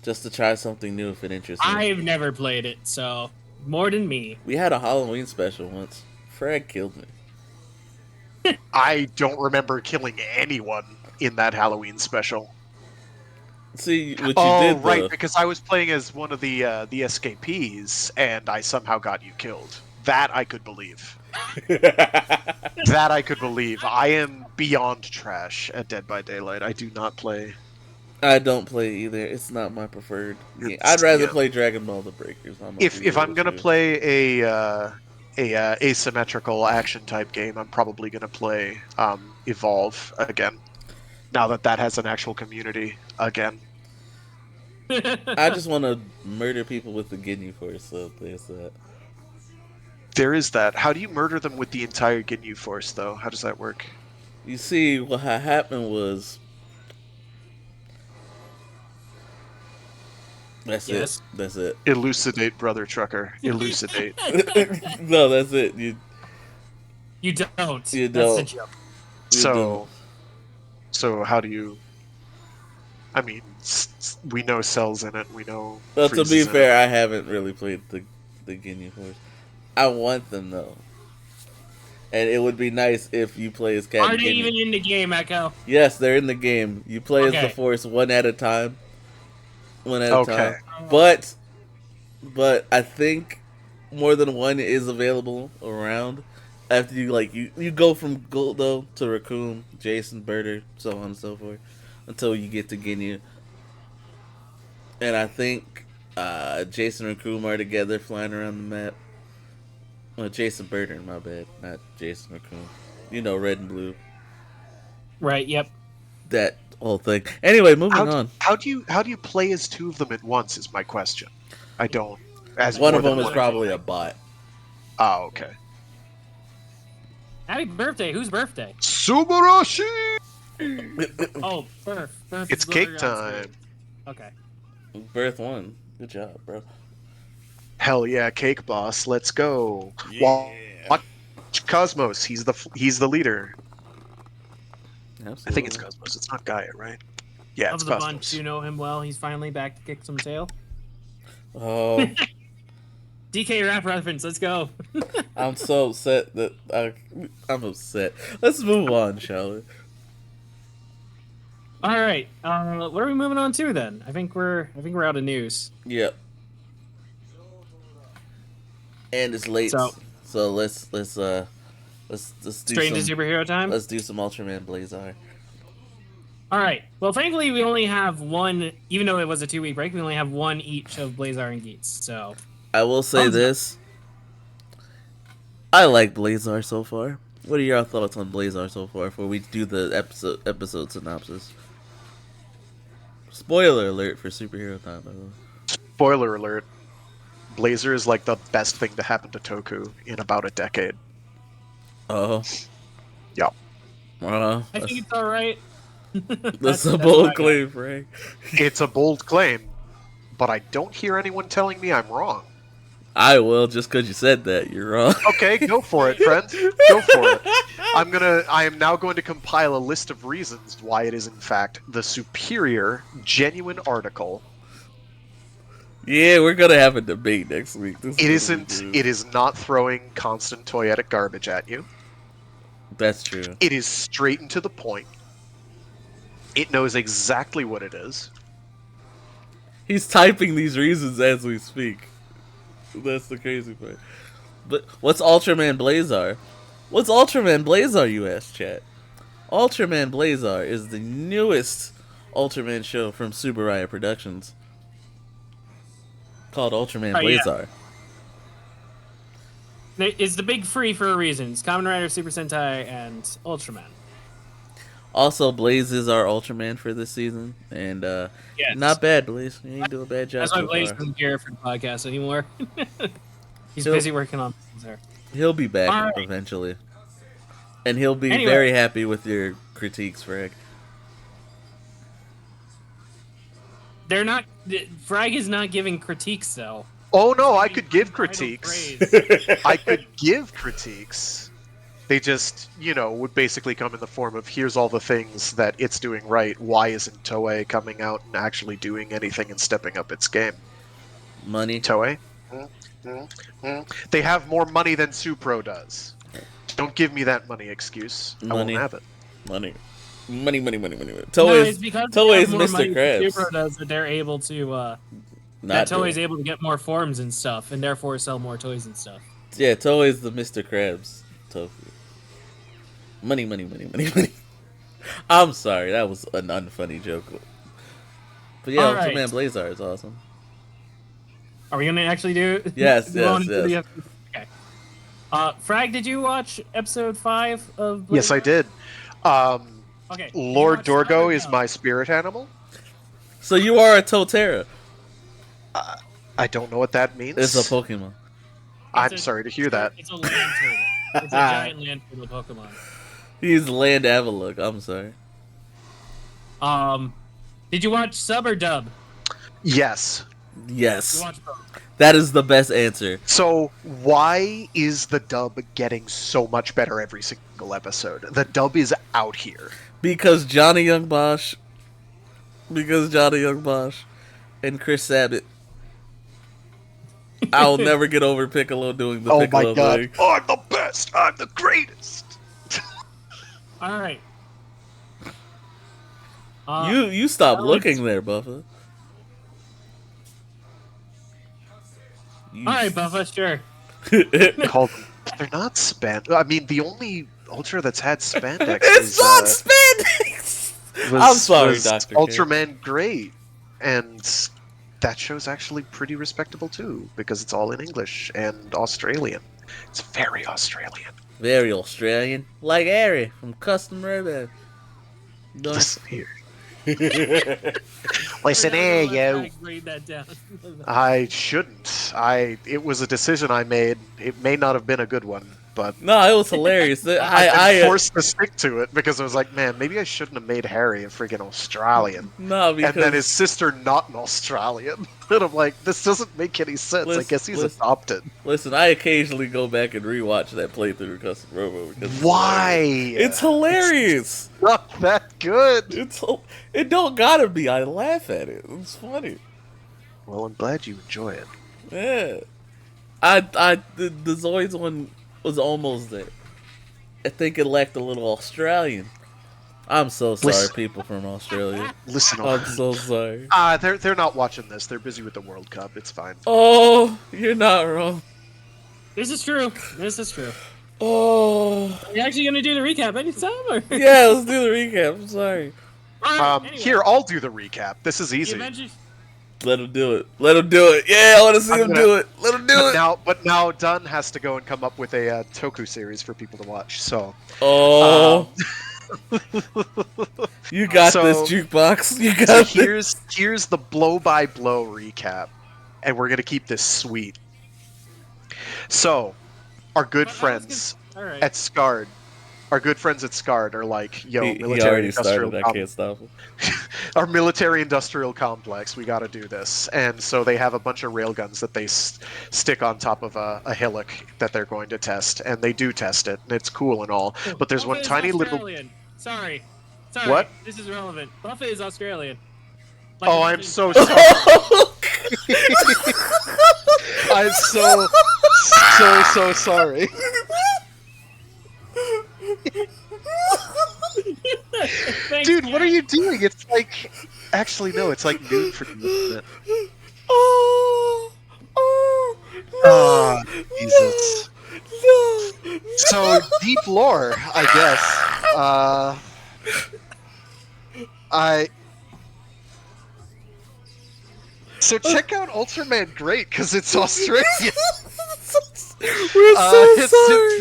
just to try something new if it interests me. I've never played it, so more than me. We had a Halloween special once. Fred killed me. I don't remember killing anyone in that Halloween special. See what you Oh, did, right, though. because I was playing as one of the escapees, and I somehow got you killed. That I could believe. That I could believe. I am beyond trash at Dead by Daylight. I do not play. I don't play either. It's not my preferred game. It's- I'd rather yeah. play Dragon Ball: The Breakers. If I'm gonna play a asymmetrical action type game, I'm probably gonna play Evolve again. Now that has an actual community again. I just want to murder people with the Ginyu Force, so there's that. There is that. How do you murder them with the entire Ginyu Force, though? How does that work? You see, what happened was... That's Yes. it. That's it. Elucidate, brother trucker. Elucidate. No, that's it. You don't. You That's the don't. joke. So how do you? I mean, we know Cell's in it. We know. Well, to Frieza's be in fair, it. I haven't really played the Ginyu Force. I want them, though. And it would be nice if you play as Captain Are they Ginyu. even in the game, Echo? Yes, they're in the game. You play as the Okay. Force one at a time. One at a Okay. time. But I think more than one is available around. After you go from Goldo to Raccoon, Jason, Birder, so on and so forth, until you get to Ginyu. And I think Jason and Raccoon are together flying around the map. Well, Jason Birder, my bad, not Jason Raccoon. You know, red and blue. Right. Yep. That whole thing. Anyway, moving on. How do you play as two of them at once? Is my question. I don't. As One more of them than is one. probably a bot. Oh, okay. Happy birthday. Whose birthday? Subarashi. Oh, Burf. Burf It's is cake literally on time. screen. Okay. Birth one. Good job, bro. Hell yeah, cake boss. Let's go. Yeah. Watch Cosmos. He's the leader. Absolutely. I think it's Cosmos. It's not Gaia, right? Yeah, Of it's the Cosmos. bunch, you know him well. He's finally back to kick some tail. Oh, DK rap reference. Let's go. I'm so upset that I'm upset. Let's move on, shall we? All right. What are we moving on to then? I think we're out of news. Yep. And it's late, so let's do Straight into superhero time. Let's do some Ultraman Blazar. All right. Well, thankfully, we only have one. Even though it was a 2-week break, we only have one each of Blazar and Geats. So I will say Thumbs up. this: I like Blazar so far. What are your thoughts on Blazar so far? Before we do the episode synopsis. Spoiler alert for superhero time, by the way. Spoiler alert. Blazer is like the best thing to happen to Toku in about a decade. Oh. Yeah. I think it's all right. That's a what bold I got. claim, Frank. It's a bold claim, but I don't hear anyone telling me I'm wrong. I will, just because you said that. You're wrong. Okay, go for it, friend. Go for it. I am now going to compile a list of reasons why it is in fact the superior, genuine article. Yeah, we're gonna have a debate next week. It is not throwing constant toyetic garbage at you. That's true. It is straight and to the point. It knows exactly what it is. He's typing these reasons as we speak. That's the crazy part. But what's Ultraman Blazar? What's Ultraman Blazar, you ask, chat? Ultraman Blazar is the newest Ultraman show from Subaraya Productions, called Ultraman Oh, yeah. Blazar. It's the big free for a reason. It's Kamen Rider, Super Sentai, and Ultraman. Also, Blaze is our Ultraman for this season, and Yes. not bad, Blaze. You ain't do a bad job That's why so Blaze far. isn't here for the podcast anymore. He's He'll- busy working on things there. He'll be back All right. eventually, and he'll be Anyway. very happy with your critiques, Frag. They're not. Frag is not giving critiques though. Oh no, I could give Unbridled critiques. praise. I could give critiques. They just, would basically come in the form of here's all the things that it's doing right. Why isn't Toei coming out and actually doing anything and stepping up its game? Money. Toei? They have more money than Supro does. Don't give me that money excuse. I Money. won't have it. Money. No, Toei's it's because Toei's they have more money Mr. than Krabs. Supro does that they're able to. That Not Toei's doing. able to get more forms and stuff, and therefore sell more toys and stuff. Yeah, Toei's the Mr. Krabs. Tofu. Money. I'm sorry, that was an unfunny joke. But yeah, All right. Ultraman Blazar is awesome. Are we gonna actually do it? Yes, Go on yes, into the yes. episode? Okay. Frag, did you watch episode 5 of? Yes, I Blazar? did. Okay. did you Lord watch Sub or Dorgo is no? my spirit animal. So you are a Totera. I don't know what that means. It's a Pokemon. I'm sorry to hear that. It's a land turtle. It's a giant land turtle Pokemon. He's Land Avalok. I'm sorry. Did you watch Sub or Dub? Yes. You Yes, watched both. that is the best answer. So why is the dub getting so much better every single episode? The dub is out here. Because Johnny Young Bosch and Chris Sabat. I'll never get over Piccolo doing the Oh Piccolo my god. thing. I'm the best. I'm the greatest. All right. You stop that looking there, Buffa. All right, Buffa. Sure. Called. They're not spandex. I mean, the only Ultra that's had spandex It's is, not spandex. I'm sorry, was Dr. K. Ultraman Great, and that show's actually pretty respectable too because it's all in English and Australian. It's very Australian. Very Australian, like Ari from Custom Robot. Listen here. Listen here, yo. Read that down. I shouldn't. It was a decision I made. It may not have been a good one, but No, it was hilarious. I've I been forced to stick to it because I was like, man, maybe I shouldn't have made Harry a freaking Australian. no, because And then his sister not an Australian. And I'm like, this doesn't make any sense. I guess he's adopted. listen, I occasionally go back and rewatch that playthrough of Custom Robo because Why? it's hilarious. Not that good. It don't gotta be. I laugh at it. It's funny. Well, I'm glad you enjoy it. Yeah. The Zoids one was almost there. I think it lacked a little Australian. I'm so sorry, Listen. people from Australia. Listen, I'm so sorry. they're not watching this. They're busy with the World Cup. It's fine. Oh, you're not wrong. This is true. This is true. Oh, Are you actually gonna do the recap anytime? Or? yeah. Let's do the recap. I'm sorry. All right, anyway, Here, I'll do the recap. This is the easy. Avengers. Let him do it. Let him do it. Yeah, I want to see I'm him gonna- do it. Let him do it. But now Dunn has to go and come up with a Toku series for people to watch. So, Oh, you got so- this jukebox. You so got this. here's the blow by blow recap, and we're gonna keep this sweet. So, our good But I was friends All right. at SCARD, are like, yo, He military already industrial started. I can't stop him. our military industrial complex, we got to do this. And so they have a bunch of railguns that they stick on top of a hillock that they're going to test, and they do test it, and it's cool and all. But there's one Buffa is tiny little. Australian. Sorry. What? This is relevant. Buffa is Australian. Oh, I'm so sorry. I'm so sorry. Thanks, Dude, what Jack. are you doing? It's like, actually no, it's like noon for you, isn't it? Oh, Ah, Jesus. no. So deep lore, I guess. So check out Ultraman Great because it's Australian. We're so it's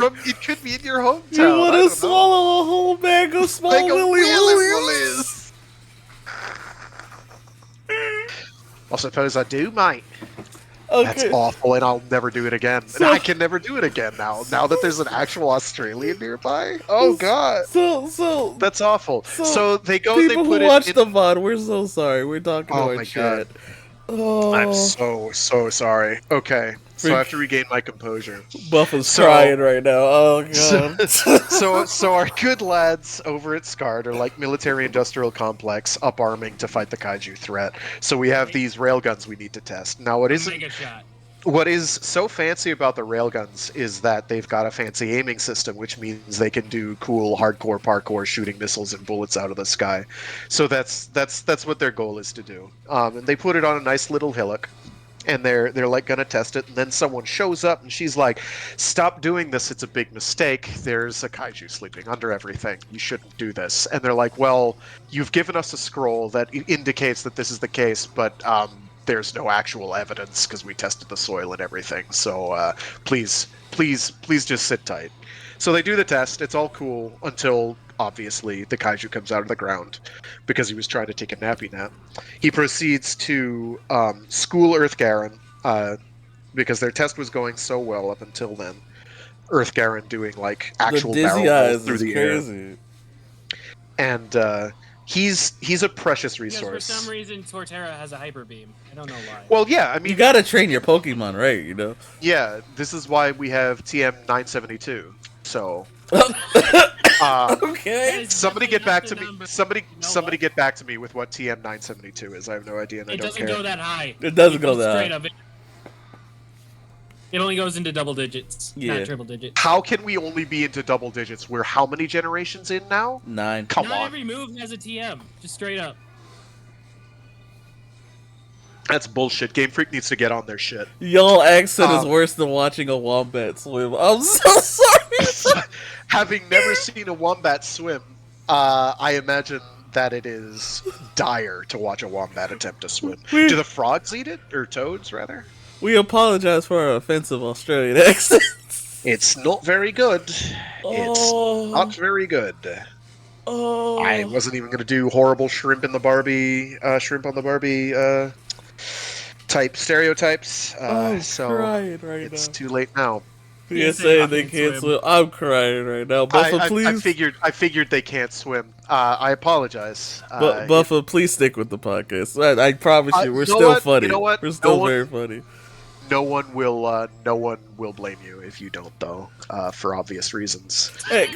sorry. it could be in your hometown. You want I to don't know. swallow a whole bag of small Like a willy willies? willies. I suppose I do, mate. That's Okay. awful, and I'll never do it again. And So- I can never do it again now. Now that there's an actual Australian nearby. Oh god, So that's awful. So they go. people They put who it watch in. the VOD, we're so sorry. We're talking Oh about my chat. God. Oh, I'm so sorry. Okay, so I have to regain my composure. Buffa's So- crying right now. Oh god. So our good lads over at SCARD are like military-industrial complex, up-arming to fight the kaiju threat. So we have these railguns we need to test. Now, Mega shot. what is so fancy about the railguns is that they've got a fancy aiming system, which means they can do cool hardcore parkour, shooting missiles and bullets out of the sky. So that's what their goal is to do. And they put it on a nice little hillock, and they're like gonna test it. And then someone shows up, and she's like, "Stop doing this! It's a big mistake. There's a kaiju sleeping under everything. You shouldn't do this." And they're like, "Well, you've given us a scroll that indicates that this is the case, but there's no actual evidence because we tested the soil and everything. So please just sit tight." So they do the test. It's all cool until obviously the kaiju comes out of the ground because he was trying to take a nappy nap. He proceeds to school Earth Garen because their test was going so well up until then. Earth Garen doing like actual the dizzy barrel rolls eyes through is the crazy. air. And he's a precious Because resource. for some reason, Torterra has a hyper beam. I don't know why. Well, yeah, I mean, You gotta train your Pokemon, right? You know. yeah, this is why we have TM 972. So, Okay. It's somebody definitely get back not to the me. number. Somebody You know somebody what? get back to me with what TM 972 is. I have no idea, and I It don't doesn't care. go that high. It doesn't go goes that straight high. up. It only goes into double digits, Yeah. not triple digits. How can we only be into double digits? We're how many generations in now? 9. Come Not on, every move has a TM. Just straight up. that's bullshit. Game Freak needs to get on their shit. Y'all accent is Um, worse than watching a wombat swim. I'm so sorry. Having never seen a wombat swim, I imagine that it is dire to watch a wombat attempt to swim. Do the frogs eat it, or toads rather? We apologize for our offensive Australian accents. It's not very good. It's not very good. Oh. I wasn't even going to do horrible shrimp on the Barbie type stereotypes. I'm So crying right it's now. too late now. You're say saying they they can't can't swim. swim. I'm crying right now. Buffa, please. I figured they can't swim. I apologize. Buffa, please stick with the podcast. I promise you, we're you know still what? funny. You know what? We're still No one- very funny. no one will blame you if you don't, though, for obvious reasons. Hey.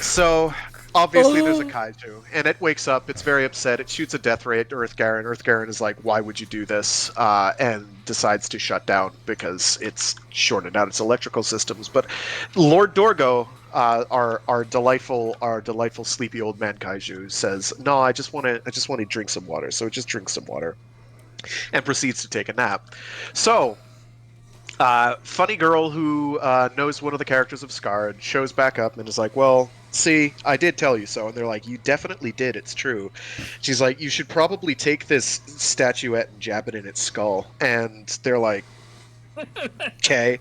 So obviously there's a kaiju, and it wakes up. It's very upset. It shoots a death ray at Earth Garen. Earth Garen is like, "Why would you do this?" And decides to shut down because it's shorted out its electrical systems. But Lord Dorgo, our delightful sleepy old man kaiju, says, "No, I just want to drink some water." So it just drinks some water and proceeds to take a nap. So funny girl who knows one of the characters of Scarred shows back up and is like, "Well, see, I did tell you so." And they're like, "You definitely did. It's true." She's like, "You should probably take this statuette and jab it in its skull." And they're like, "Okay."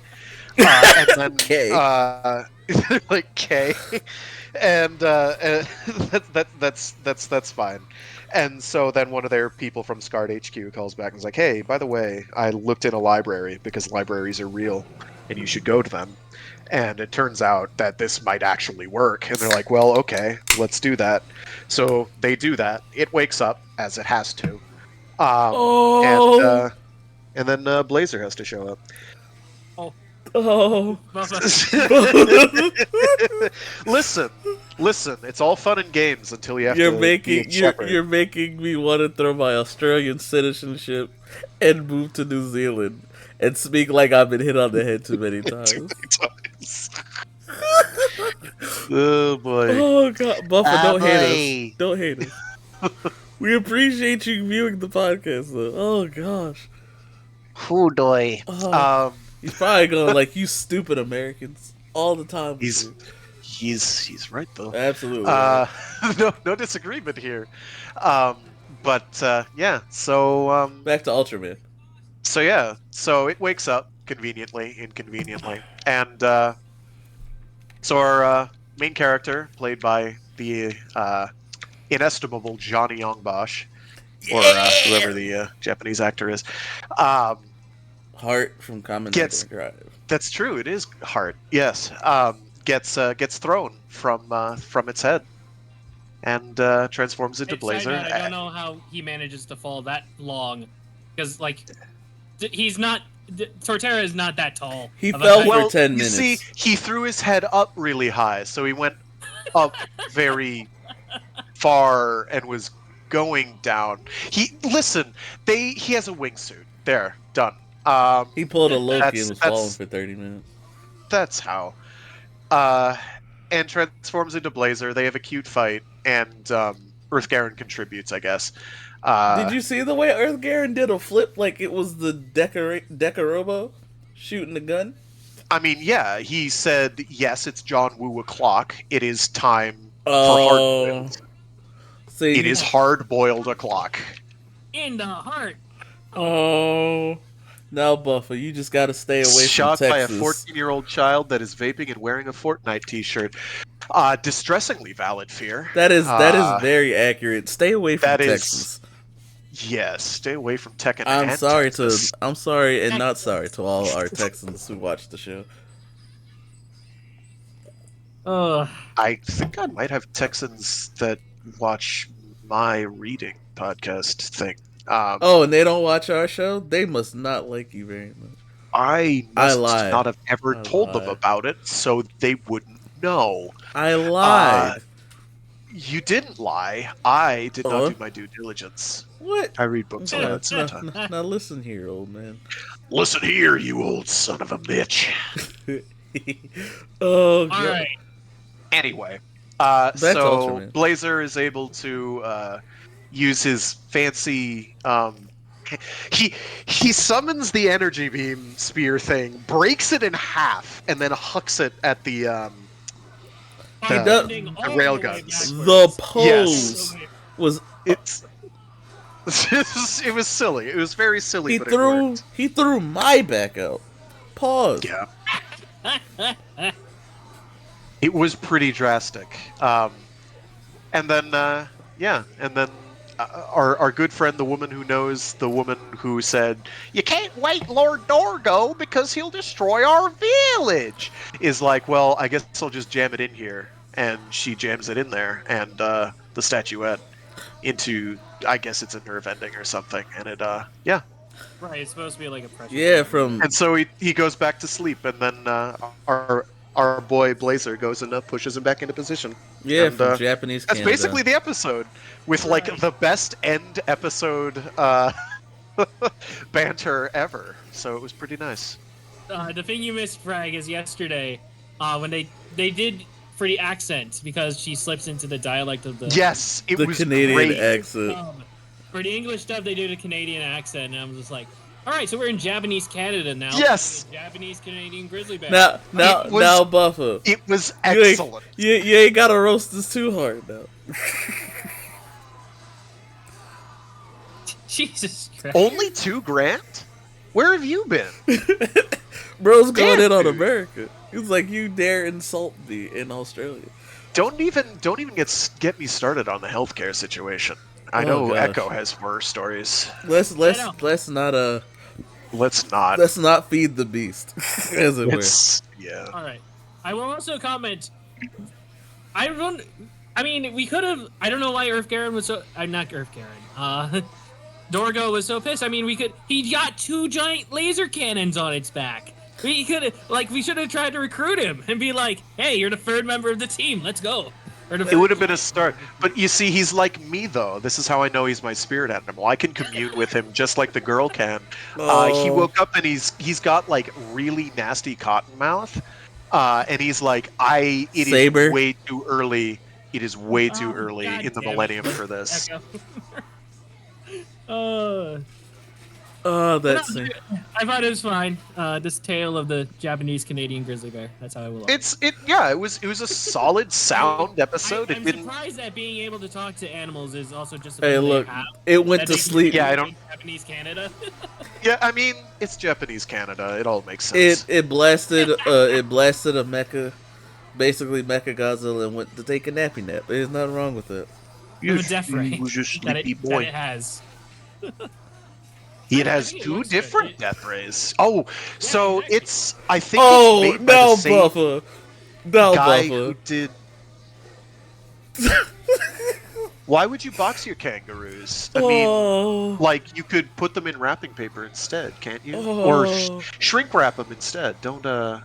And then, Okay. like, "Okay." And that's fine. And so then one of their people from Scarred HQ calls back and is like, "Hey, by the way, I looked in a library because libraries are real and you should go to them." And it turns out that this might actually work. And they're like, "Well, okay, let's do that." So they do that. It wakes up, as it has to. Oh. And then Blazer has to show up. Oh. Listen, it's all fun and games until you have You're to making be a shepherd. you're making me want to throw my Australian citizenship and move to New Zealand and speak like I've been hit on the head too many times. Oh boy. Oh god, Buffa, don't hate boy. us. Don't hate us. We appreciate you viewing the podcast though. Oh gosh. Hoo doy. Oh. He's probably going like, "You stupid Americans," all the time. He's right though. Absolutely. No disagreement here. But yeah, so Back to Ultraman. so it wakes up inconveniently. And so our main character, played by the inestimable Johnny Yongbosch, or whoever the Japanese actor is, Heart from Kamen gets Rider Drive. that's true. It is Heart. Yes, gets thrown from its head and transforms into Side Blazer. note, I don't know how he manages to fall that long, because like he's not. Torterra is not that tall. He of a fell height. for Well, 10 you minutes. see, he threw his head up really high, so he went up very far and was going down. He has a wingsuit. There, done. He pulled a Loki and was falling that's for 30 minutes. that's how. And transforms into Blazer. They have a cute fight, and Earth Garen contributes, I guess. Did you see the way Earth Garen did a flip like it was the Decorobo shooting the gun? I mean, yeah, he said, yes, it's John Woo o'clock. It is time for Oh. hard-boiled. See, It is hard-boiled o'clock. In the heart. Oh. Now, Buffer, you just gotta stay away Shot from by a Texas. 14-year-old child that is vaping and wearing a Fortnite t-shirt. Distressingly valid fear. That is very accurate. Stay away from that is- Texas. Yes, stay away from Tekken. I'm and sorry Texas. I'm sorry and not sorry to all our Texans who watch the show. I think I might have Texans that watch my reading podcast thing. Oh, and they don't watch our show? They must not like you very much. I must lied. not have ever I told them lied. about it, so they wouldn't know. I lied. You didn't lie. I did not Huh? do my due diligence. What? I read books Yeah, aloud sometimes. Now listen here, old man. Listen here, you old son of a bitch. Oh, All God. right. Anyway, Back to so Ultraman. Blazer is able to use his fancy. He summons the energy beam spear thing, breaks it in half, and then hucks it at the does- Bending all the way railguns. backwards. The pose Yes. was It's it was silly. It was very silly, he but it threw worked. he threw my back out. Pause. Yeah, it was pretty drastic. And then our good friend, the woman who knows the woman who said, "You can't wait Lord Dorgo because he'll destroy our village," is like, well, I guess I'll just jam it in here, and she jams it in there, and the statuette into, I guess it's a nerve ending or something, and it yeah. Right, it's supposed to be like a pressure. Yeah, from And so he goes back to sleep, and then our boy Blazer goes and pushes him back into position. And, from Japanese that's Canada. basically the episode, with like Right. the best end episode banter ever. So it was pretty nice. The thing you missed, Frag, is yesterday when they did for the accent, because she slips into the dialect of the Yes, it the was Canadian great. accent. For the English stuff, they did a Canadian accent, and I'm just like, all right, so we're in Japanese Canada now. Yes! Japanese Canadian grizzly bear. Now, It was- now, Buffer. It was You ain't- excellent. You ain't gotta roast us too hard now. Jesus Christ. Only $2,000? Where have you been? Bro's going Damn, in on dude. America. He's like, you dare insult me in Australia. Don't even get me started on the healthcare situation. I Oh, know gosh. Echo has horror stories. Let's know. Let's not. let's not feed the beast, as it were. Yeah. All right. I will also comment. I mean, we could have. I don't know why Earth Garen was so. Not Earth Garen. Dorgo was so pissed. I mean, he got 2 giant laser cannons on its back. We should have tried to recruit him and be like, "Hey, you're the 3rd member of the team. Let's go." It would have been a start. But you see, he's like me, though. This is how I know he's my spirit animal. I can commune with him just like the girl can. He Oh. woke up and he's got like really nasty cotton mouth. And he's like, it Saber? is way too early. It is way too Oh, early God in the damn it. millennium for this. Echo. Oh, But that's no, I thought it was fine. This tale of the Japanese Canadian grizzly bear. That's how I will. It was a solid sound episode. I'm It didn't. surprised that being able to talk to animals is also just a Hey, thing look, they have. it went That to they sleep. Yeah, I don't- in Japanese Canada. Yeah, I mean it's Japanese Canada. It all makes sense. It blasted a mecha, basically Mecha Godzilla, and went to take a nappy nap. There's nothing wrong with it. Of a death ray He was a that sleepy it boy. has. It I has think it two works different good. death rays. Oh, so exactly. it's I think Oh, it's made by now the same Buffer, now guy who Buffer. did. Why would you box your kangaroos? I mean, Oh, like you could put them in wrapping paper instead, can't you? Oh. Or shrink wrap them instead. Don't don't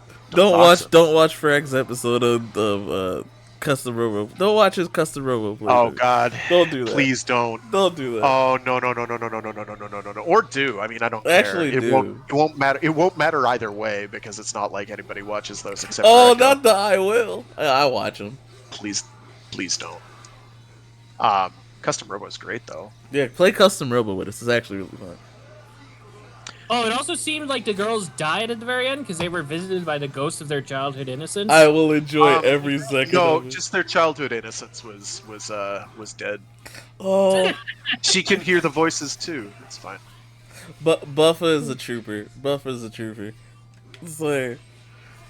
box 'em. watch Frag's episode of Custom Robo. Don't watch his Custom Robo. Oh God! Don't do that. Please don't. Don't do that. Oh no. Or do. I mean, I don't Actually care. do. It won't matter. It won't matter either way because it's not like anybody watches those except Oh, for Echo. not the I will. I watch him. Please don't. Custom Robo is great though. Yeah, play Custom Robo with us. It's actually really fun. Oh, it also seemed like the girls died at the very end because they were visited by the ghost of their childhood innocence. I will enjoy Um, every second No, of it. just their childhood innocence was dead. Oh, She can hear the voices too. It's fine. but Buffer is a trooper. Buffer's a trooper. It's like,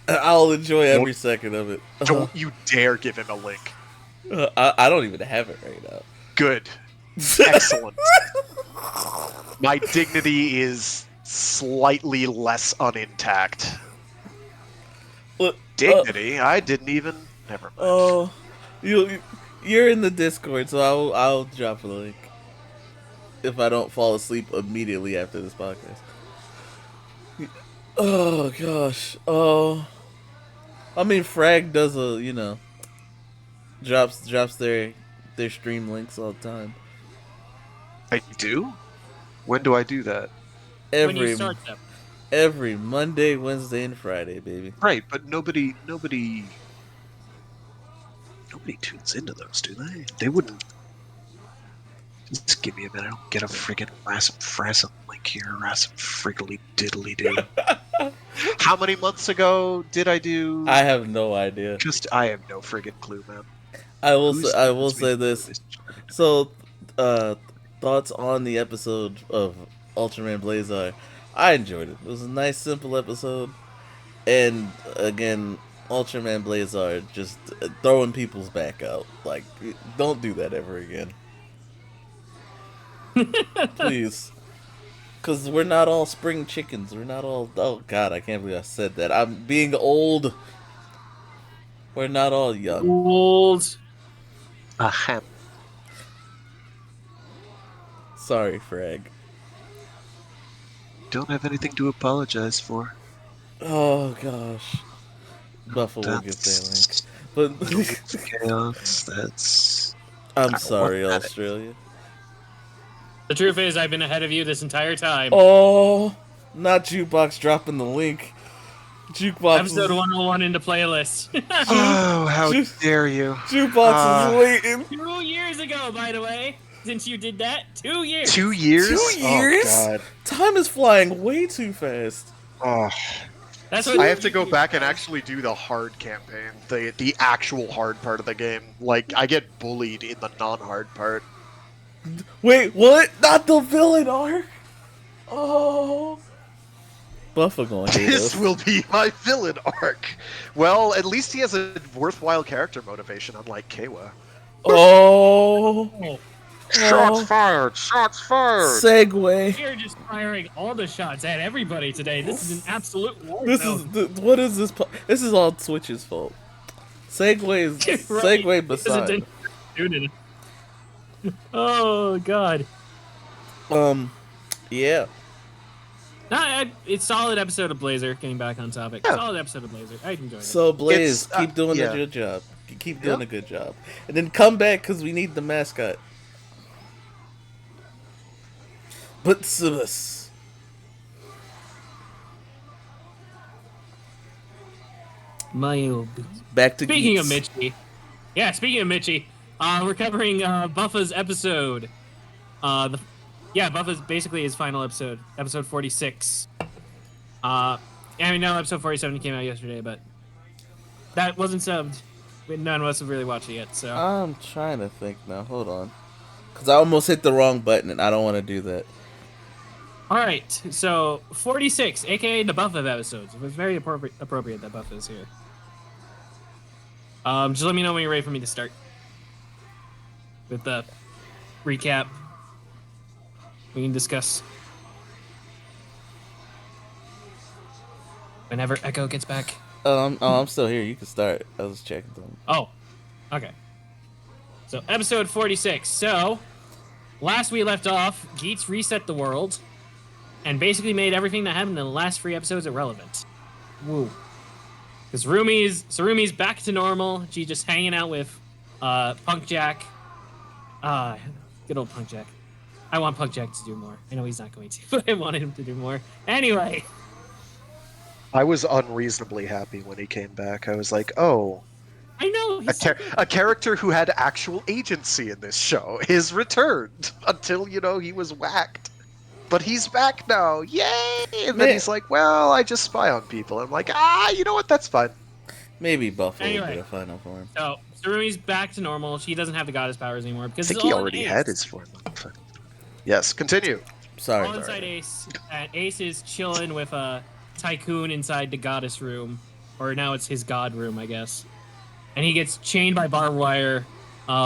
I'll enjoy every second of it. Don't you dare give him a link. I don't even have it right now. Good. Excellent. My dignity is slightly less unintact. Look, Dignity? I didn't even. Never mind. oh, you're in the Discord, so I'll drop a link if I don't fall asleep immediately after this podcast. Oh gosh. Oh, I mean, Frag does drops their stream links all the time. I do? When do I do that? when you Every start them. every Monday, Wednesday, and Friday, baby. Right, but nobody tunes into those, do they? They wouldn't. Just give me a minute. I'll get a friggin' Rassum link here. Rassum friggly diddly do. How many months ago did I do? I have no idea. I have no friggin' clue, man. I will Who's say this. So, thoughts on the episode of Ultraman Blazar. I enjoyed it. It was a nice, simple episode. And, again, Ultraman Blazar just throwing people's back out. Like, don't do that ever again. Please. Because we're not all spring chickens. We're not all... Oh, God, I can't believe I said that. I'm being old. We're not all young. Old. Ahem. Sorry, Frag. Don't have anything to apologize for. Oh gosh, Buffalo will get that link. But Chaos. That's. I'm I sorry, want that. Australia. The truth is, I've been ahead of you this entire time. Oh, not Jukebox dropping the link. Jukebox. Episode 101 into playlist. Oh, how Ju- dare you! Jukebox is waiting. 2 years ago, by the way. Since you did that, 2 years. 2 years? 2 years? Oh, God. Time is flying way too fast. Oh, That's what I have to go back and actually do the hard campaign, the actual hard part of the game. Like, I get bullied in the non-hard part. Wait, what? Not the villain arc? Oh. Buffalo going to hate This us. will be my villain arc. Well, at least he has a worthwhile character motivation, unlike Kawa. Oh. Shots fired! Shots fired! Segue. You're just firing all the shots at everybody today. This is an absolute war This zone. is what is this? This is all Twitch's fault. Segue is Right. segue This beside. isn't- Dude, oh god. Yeah. It's solid episode of Blazer. Getting back on topic. Yeah. Solid episode of Blazer. I enjoyed it. So Blaze, It's, keep doing yeah. a good job. Keep doing a good job, and then come back because we need the mascot. But Sibus. Back to Speaking of geeks. Mitchie. Yeah, speaking of Mitchie, we're covering Buffa's episode. Yeah, Buffa's basically his final episode, episode 46. I mean, no, episode 47 came out yesterday, but that wasn't subbed. None of us have really watched it yet, so. I'm trying to think now. Hold on. Because I almost hit the wrong button, and I don't want to do that. All right, so 46, aka the Buffa episodes. It was very appropriate that Buffa is here. Just let me know when you're ready for me to start with the recap. We can discuss whenever Echo gets back. I'm still here. You can start. I was checking them. Oh, okay. So episode 46. So last we left off, Geets reset the world and basically made everything that happened in the last 3 episodes irrelevant. Woo. Because Sarumi's back to normal. She's just hanging out with Punk Jack. Good old Punk Jack. I want Punk Jack to do more. I know he's not going to, but I wanted him to do more. Anyway. I was unreasonably happy when he came back. I was like, oh, I know. a character who had actual agency in this show is returned until, he was whacked. But he's back now. Yay! And then he's like, well, I just spy on people. I'm like, you know what? That's fine. Maybe Buffalo Anyway. will be a final form. So Sarumi's back to normal. She doesn't have the goddess powers anymore because I think it's he all already in Ace. had his form. Yes, continue. Sorry. All inside Ace. And Ace is chilling with a Tycoon inside the goddess room, or now it's his god room, I guess. And he gets chained by barbed wire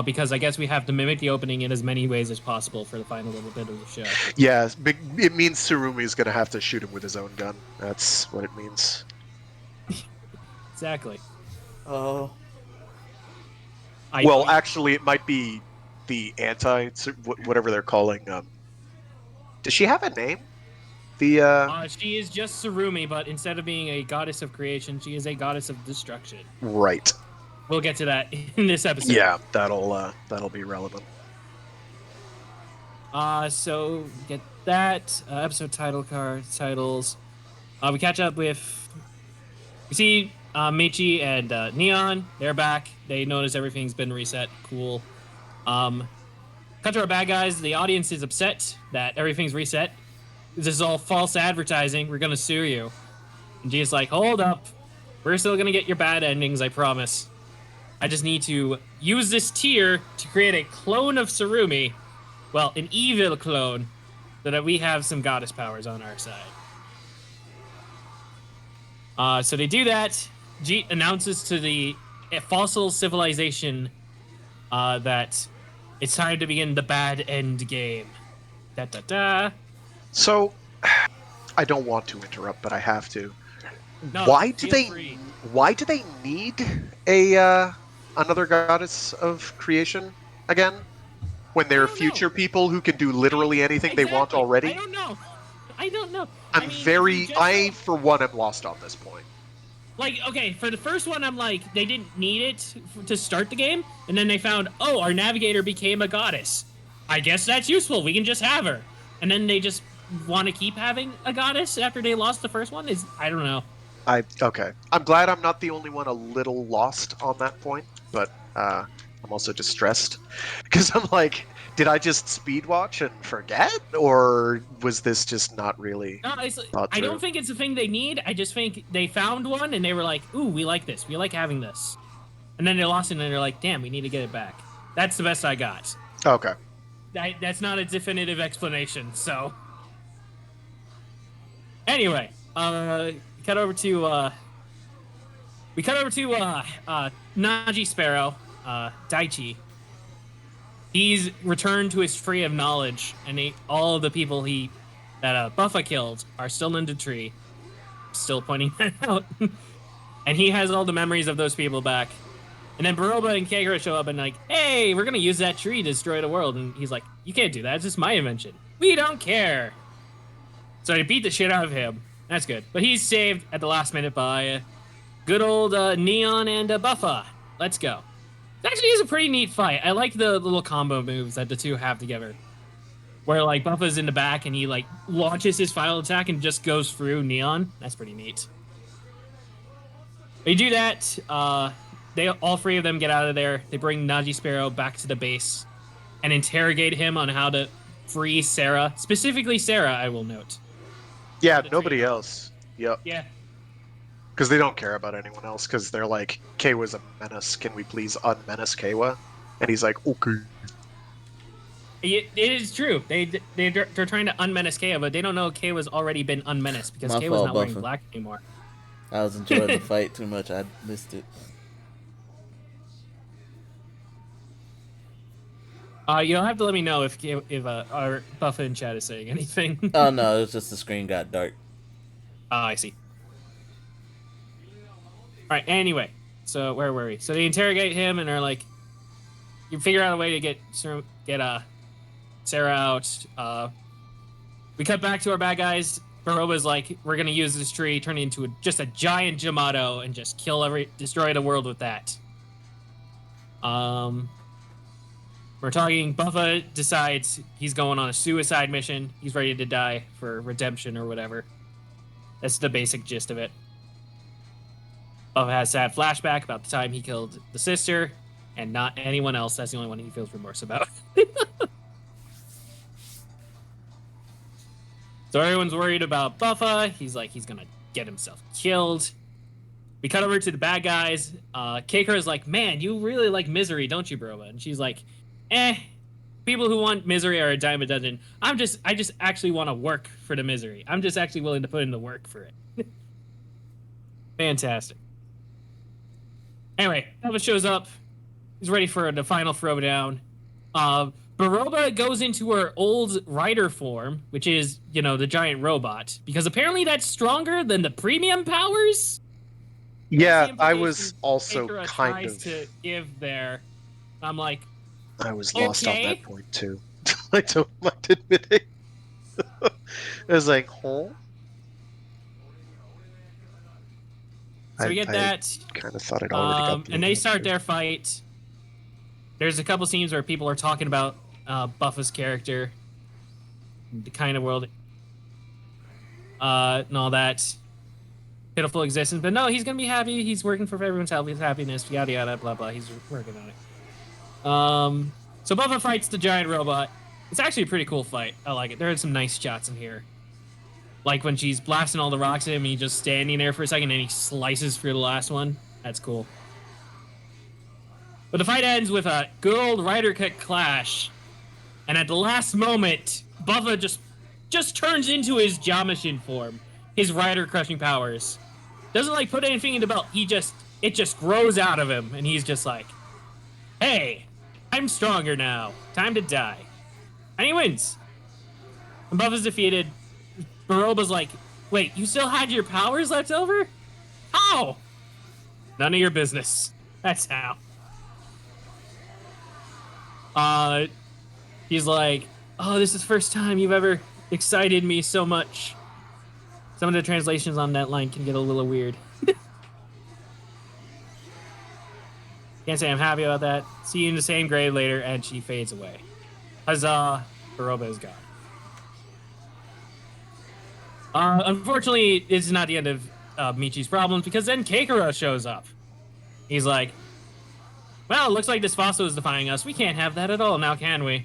because I guess we have to mimic the opening in as many ways as possible for the final little bit of the show. Yeah, it means Tsurumi's going to have to shoot him with his own gun. That's what it means. Exactly. Oh. Well, actually, it might be the whatever they're calling. Does she have a name? She is just Tsurumi, but instead of being a goddess of creation, she is a goddess of destruction. Right. We'll get to that in this episode. Yeah, that'll be relevant. So get that episode titles. We catch up with. We see Michi and Neon. They're back. They notice everything's been reset. Cool. Cut to our bad guys. The audience is upset that everything's reset. This is all false advertising. We're gonna sue you. And G's like, hold up. We're still gonna get your bad endings, I promise. I just need to use this tier to create a clone of Tsurumi. Well, an evil clone, so that we have some goddess powers on our side. So they do that. Jeet announces to the fossil civilization that it's time to begin the bad end game. Da-da-da. So, I don't want to interrupt, but I have to. No, Why do feel free. they need another goddess of creation again? When there are future people who can do literally anything they want already? I don't know. I for one am lost on this point. Like, okay, for the first one, I'm like, they didn't need it to start the game, and then they found, oh, our navigator became a goddess. I guess that's useful. We can just have her. And then they just want to keep having a goddess after they lost the first one? I don't know. Okay. I'm glad I'm not the only one a little lost on that point, but I'm also distressed because I'm like, did I just speed watch and forget, or was this just not really? No, I don't think it's a thing they need. I just think they found one and they were like, "Ooh, we like this. We like having this," and then they lost it and they're like, "Damn, we need to get it back." That's the best I got. Okay. That's not a definitive explanation. So, anyway, we cut over to Naji Sparrow, Daichi. He's returned to his tree of knowledge, and all of the people that Buffa killed are still in the tree. Still pointing that out. And he has all the memories of those people back. And then Baroba and Kagura show up and like, hey, we're gonna use that tree to destroy the world. And he's like, you can't do that. It's just my invention. We don't care. So they beat the shit out of him. That's good. But he's saved at the last minute by good old Neon and Buffa. Let's go. It actually is a pretty neat fight. I like the little combo moves that the two have together. Where, like, Buffa's in the back and he, like, launches his final attack and just goes through Neon. That's pretty neat. They do that. All 3 of them get out of there. They bring Naji Sparrow back to the base and interrogate him on how to free Sarah, specifically Sarah. I will note. Yeah, To nobody train. else. Yep. Yeah. Because they don't care about anyone else. Because they're like, Keiwa's a menace. Can we please unmenace Keiwa? And he's like, okay. It is true. They're trying to unmenace Kea, but they don't know Kea's already been unmenaced because My Kea's fault, not wearing Buffin. black anymore. I was enjoying the fight too much. I missed it. You don't have to let me know if our Buffin chat is saying anything. Oh no, it was just the screen got dark. I see. All right. Anyway, so where were we? So they interrogate him and are like, you figure out a way to get Sarah out. We cut back to our bad guys. Baroba's like, we're gonna use this tree, turn it into just a giant Jamato, and just destroy the world with that. We're talking. Buffa decides he's going on a suicide mission. He's ready to die for redemption or whatever. That's the basic gist of it. Buffa has a sad flashback about the time he killed the sister, and not anyone else. That's the only one he feels remorse about. So everyone's worried about Buffa. He's like, he's gonna get himself killed. We cut over to the bad guys. Keikar is like, man, you really like misery, don't you, Baroba? And she's like, people who want misery are a dime a dozen. I just actually want to work for the misery. I'm just actually willing to put in the work for it. Fantastic. Anyway, Elvis shows up. He's ready for the final throwdown. Baroba goes into her old rider form, which is, the giant robot, because apparently that's stronger than the premium powers. Yeah, I was also Akira kind tries of. to give there. I'm like, I was lost on okay. that point too. I don't mind admitting. I was like, huh? So we get that. Kind of thought I'd already got the and they start answer. their fight. There's a couple scenes where people are talking about Buffa's character, the kind of world, and all that pitiful existence. But no, he's gonna be happy. He's working for everyone's happiness. Yada yada, blah blah. He's working on it. So Buffa fights the giant robot. It's actually a pretty cool fight. I like it. There are some nice shots in here. Like when she's blasting all the rocks at him and he's just standing there for a second and he slices through the last one. That's cool. But the fight ends with a good old Rider Cut clash. And at the last moment, Buffa just turns into his Jamashin form. His Rider crushing powers. Doesn't put anything in the belt. It just grows out of him. And he's just like, hey, I'm stronger now. Time to die. And he wins. And Buffa's defeated. Baroba's like, wait, you still had your powers left over? How? None of your business. That's how. He's like, oh, this is the first time you've ever excited me so much. Some of the translations on that line can get a little weird. Can't say I'm happy about that. See you in the same grade later, and she fades away. Huzzah, Baroba is gone. Unfortunately, this is not the end of Michi's problems, because then Keikara shows up. He's like, well, it looks like this fossil is defying us. We can't have that at all now, can we?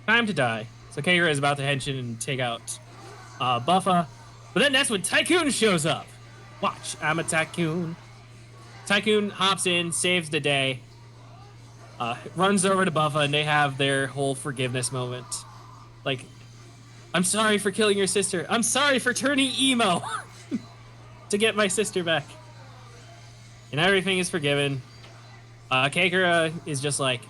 Time to die. So Keikara is about to henshin and take out Buffa. But then that's when Tycoon shows up. Watch, I'm a Tycoon. Tycoon hops in, saves the day, runs over to Buffa, and they have their whole forgiveness moment. Like, I'm sorry for killing your sister. I'm sorry for turning emo to get my sister back. And everything is forgiven. Keikara is just like,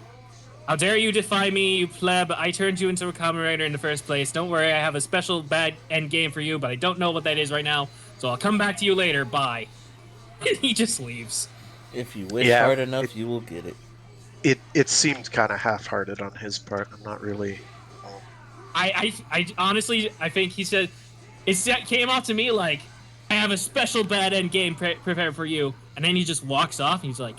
how dare you defy me, you pleb. I turned you into a Kamen Rider in the first place. Don't worry, I have a special bad end game for you, but I don't know what that is right now. So I'll come back to you later. Bye. And he just leaves. If you wish hard enough, you will get it. It seemed kind of half-hearted on his part. I'm not really... I honestly, I think he said, it came off to me like, I have a special bad end game prepared for you. And then he just walks off and he's like,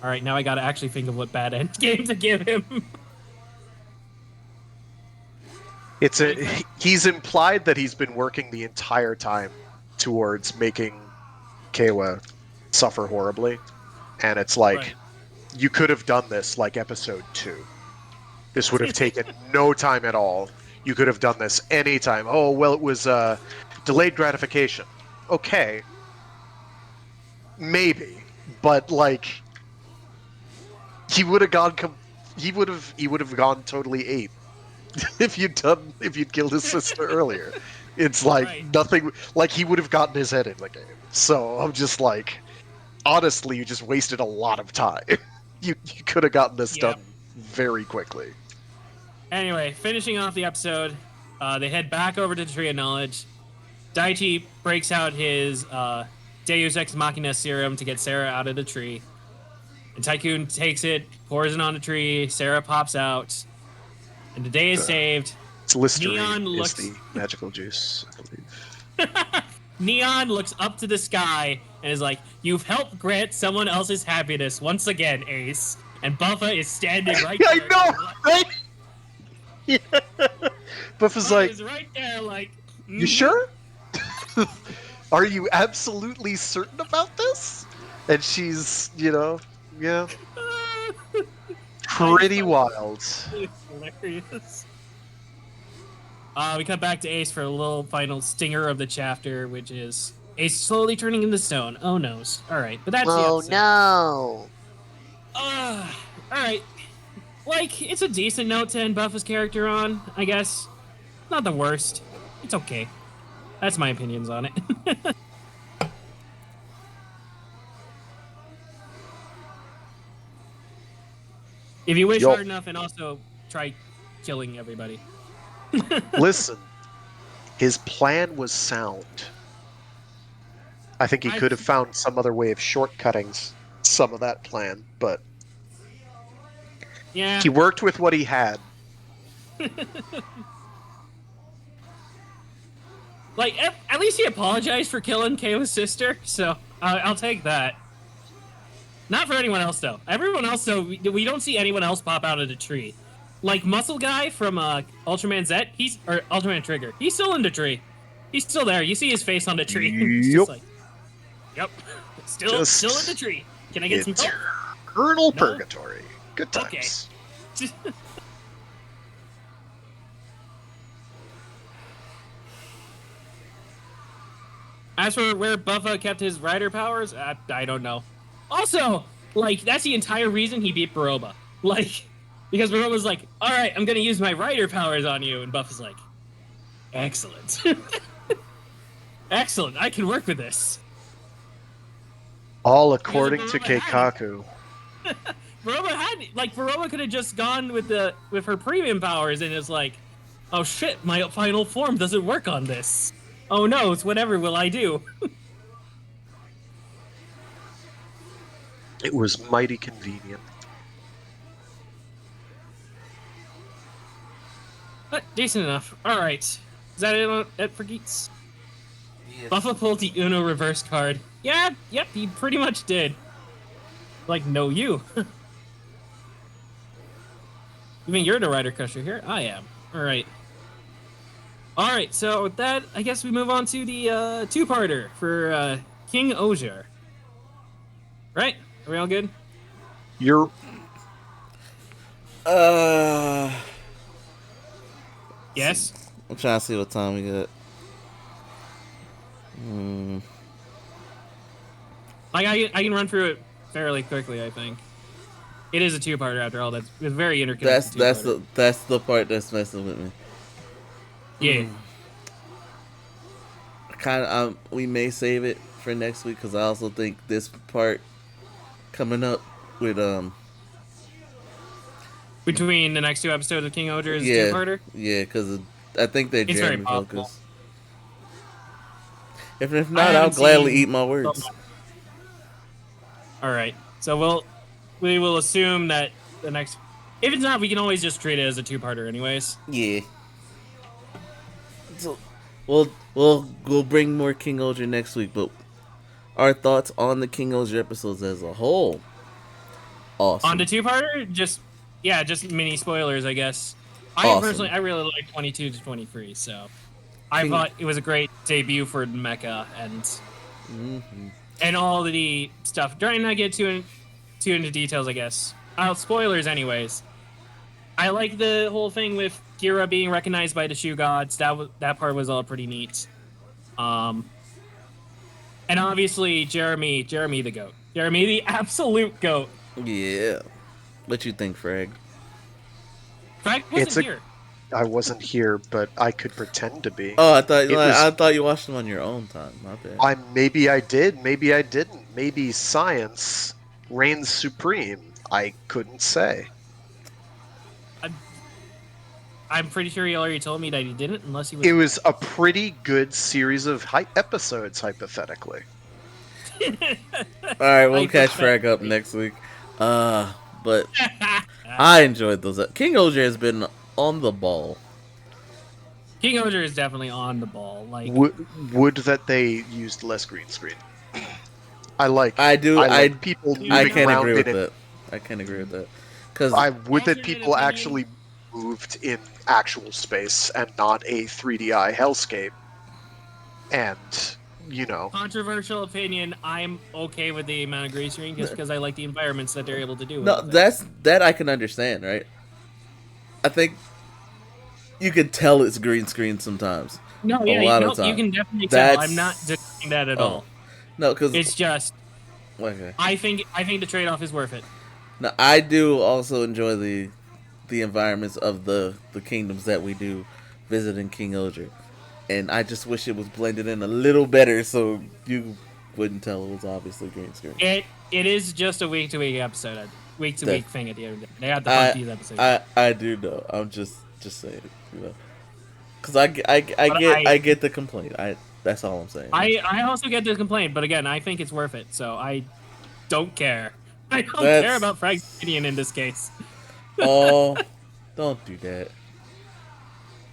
all right, now I got to actually think of what bad end game to give him. He's implied that he's been working the entire time towards making Keiwa suffer horribly. And it's like, Right. You could have done this like episode 2. This would have taken no time at all. You could have done this anytime. Oh, well, it was delayed gratification. Okay. Maybe. But, like, he would have gone he would have gone totally ape if you'd killed his sister earlier. It's like Right. nothing, like he would have gotten his head in the game. So I'm just like, honestly, you just wasted a lot of time. You could have gotten this Yep. done very quickly. Anyway, finishing off the episode, they head back over to the Tree of Knowledge. Daichi breaks out his Deus Ex Machina serum to get Sarah out of the tree. And Tycoon takes it, pours it on the tree. Sarah pops out, and the day is saved. It's Listerine Neon is looks- the magical juice, I believe. Neon looks up to the sky and is like, "You've helped grant someone else's happiness once again, Ace." And Buffa is standing right there. I know, right? Yeah. Buffa's Buffa like, is right there, like, you sure? Are you absolutely certain about this? And she's, yeah, pretty wild. It's hilarious. We cut back to Ace for a little final stinger of the chapter, which is Ace slowly turning into stone. Oh noes. Alright, but that's the episode. No. Alright. Like, it's a decent note to end Buffa's character on, I guess. Not the worst. It's okay. That's my opinions on it. If you wish Yo. hard enough and also try killing everybody. Listen, his plan was sound. I think he could have found some other way of shortcutting some of that plan, but Yeah. he worked with what he had. Like, at least he apologized for killing KO's sister, so I'll take that. Not for anyone else, though. Everyone else, though, we don't see anyone else pop out of the tree. Like, Muscle Guy from Ultraman Z, or Ultraman Trigger, he's still in the tree. He's still there. You see his face on the tree. It's just like, yep. Still in the tree. Can I get some help? Eternal No? purgatory. Good times. Okay. As for where Buffa kept his rider powers, I don't know. Also, like, that's the entire reason he beat Baroba. Like, because Baroba's like, alright, I'm gonna use my rider powers on you, and Buffa's like, excellent. Excellent, I can work with this. All according to Baroba had Keikaku. Baroba could have just gone with her premium powers and is like, oh shit, my final form doesn't work on this. Oh no, it's whatever will I do? It was mighty convenient. But decent enough. Alright. Is that it for Geeks? Yes. Buffa pulled the Uno reverse card. Yeah, yep, he pretty much did. Like, no you. You mean you're the Rider Crusher here? I am. Alright. Alright, so with that, I guess we move on to the two-parter for King Ojir. Right? Are we all good? You're... Yes? I'm trying to see what time we got. Like, I can run through it fairly quickly, I think. It is a two-parter after all. It's very interconnected. That's the part that's messing with me. Yeah. We may save it for next week because I also think this part coming up with between the next two episodes of King Ojir is a two-parter. Yeah, because I think they're It's very jamming possible. focus. If not, I'll gladly eat my words. All right, so we will assume that the next. If it's not, we can always just treat it as a two-parter, anyways. Yeah. So we'll bring more King Ojir next week, but our thoughts on the King Ojir episodes as a whole. Awesome. On the two-parter, just mini spoilers, I guess. Awesome. I really like 22 to 23, so I thought it was a great debut for Mecha and all the stuff. Trying not to get too into details, I guess. Spoilers, anyways. I like the whole thing with Kira being recognized by the shoe gods. That part was all pretty neat. And obviously Jeremy the goat. Jeremy the absolute goat. Yeah. What you think, Frag? Frank wasn't here. I wasn't here, but I could pretend to be. Oh, I thought you watched them on your own time. My bad. Maybe I did, maybe I didn't. Maybe science reigns supreme. I couldn't say. I'm pretty sure he already told me that he didn't, unless he was. It was a pretty good series of episodes, hypothetically. All right, we'll catch Frag up next week. But I enjoyed those. King Oger has been on the ball. King Oger is definitely on the ball. Like would that they used less green screen. I like people moving I can't around agree with in that. I can't agree with that. Because I would that people actually moved in actual space and not a 3DI hellscape. And controversial opinion, I'm okay with the amount of green screen just because I like the environments that they're able to do. No, that I can understand, right? I think you can tell it's green screen sometimes. No, yeah, you can definitely tell. I'm not denying that at all. No, because it's just. Okay. I think the trade-off is worth it. Now, I do also enjoy the environments of the kingdoms that we do visit in King Oger. And I just wish it was blended in a little better so you wouldn't tell it was obviously green screen. It is just a week-to-week episode, week-to-week thing at the end of the day. They have to hunt these episodes. I do know. I'm just saying, because I get the complaint. That's all I'm saying. I also get the complaint, but again, I think it's worth it. So I don't care. I don't care about Frag's opinion in this case. Oh, don't do that.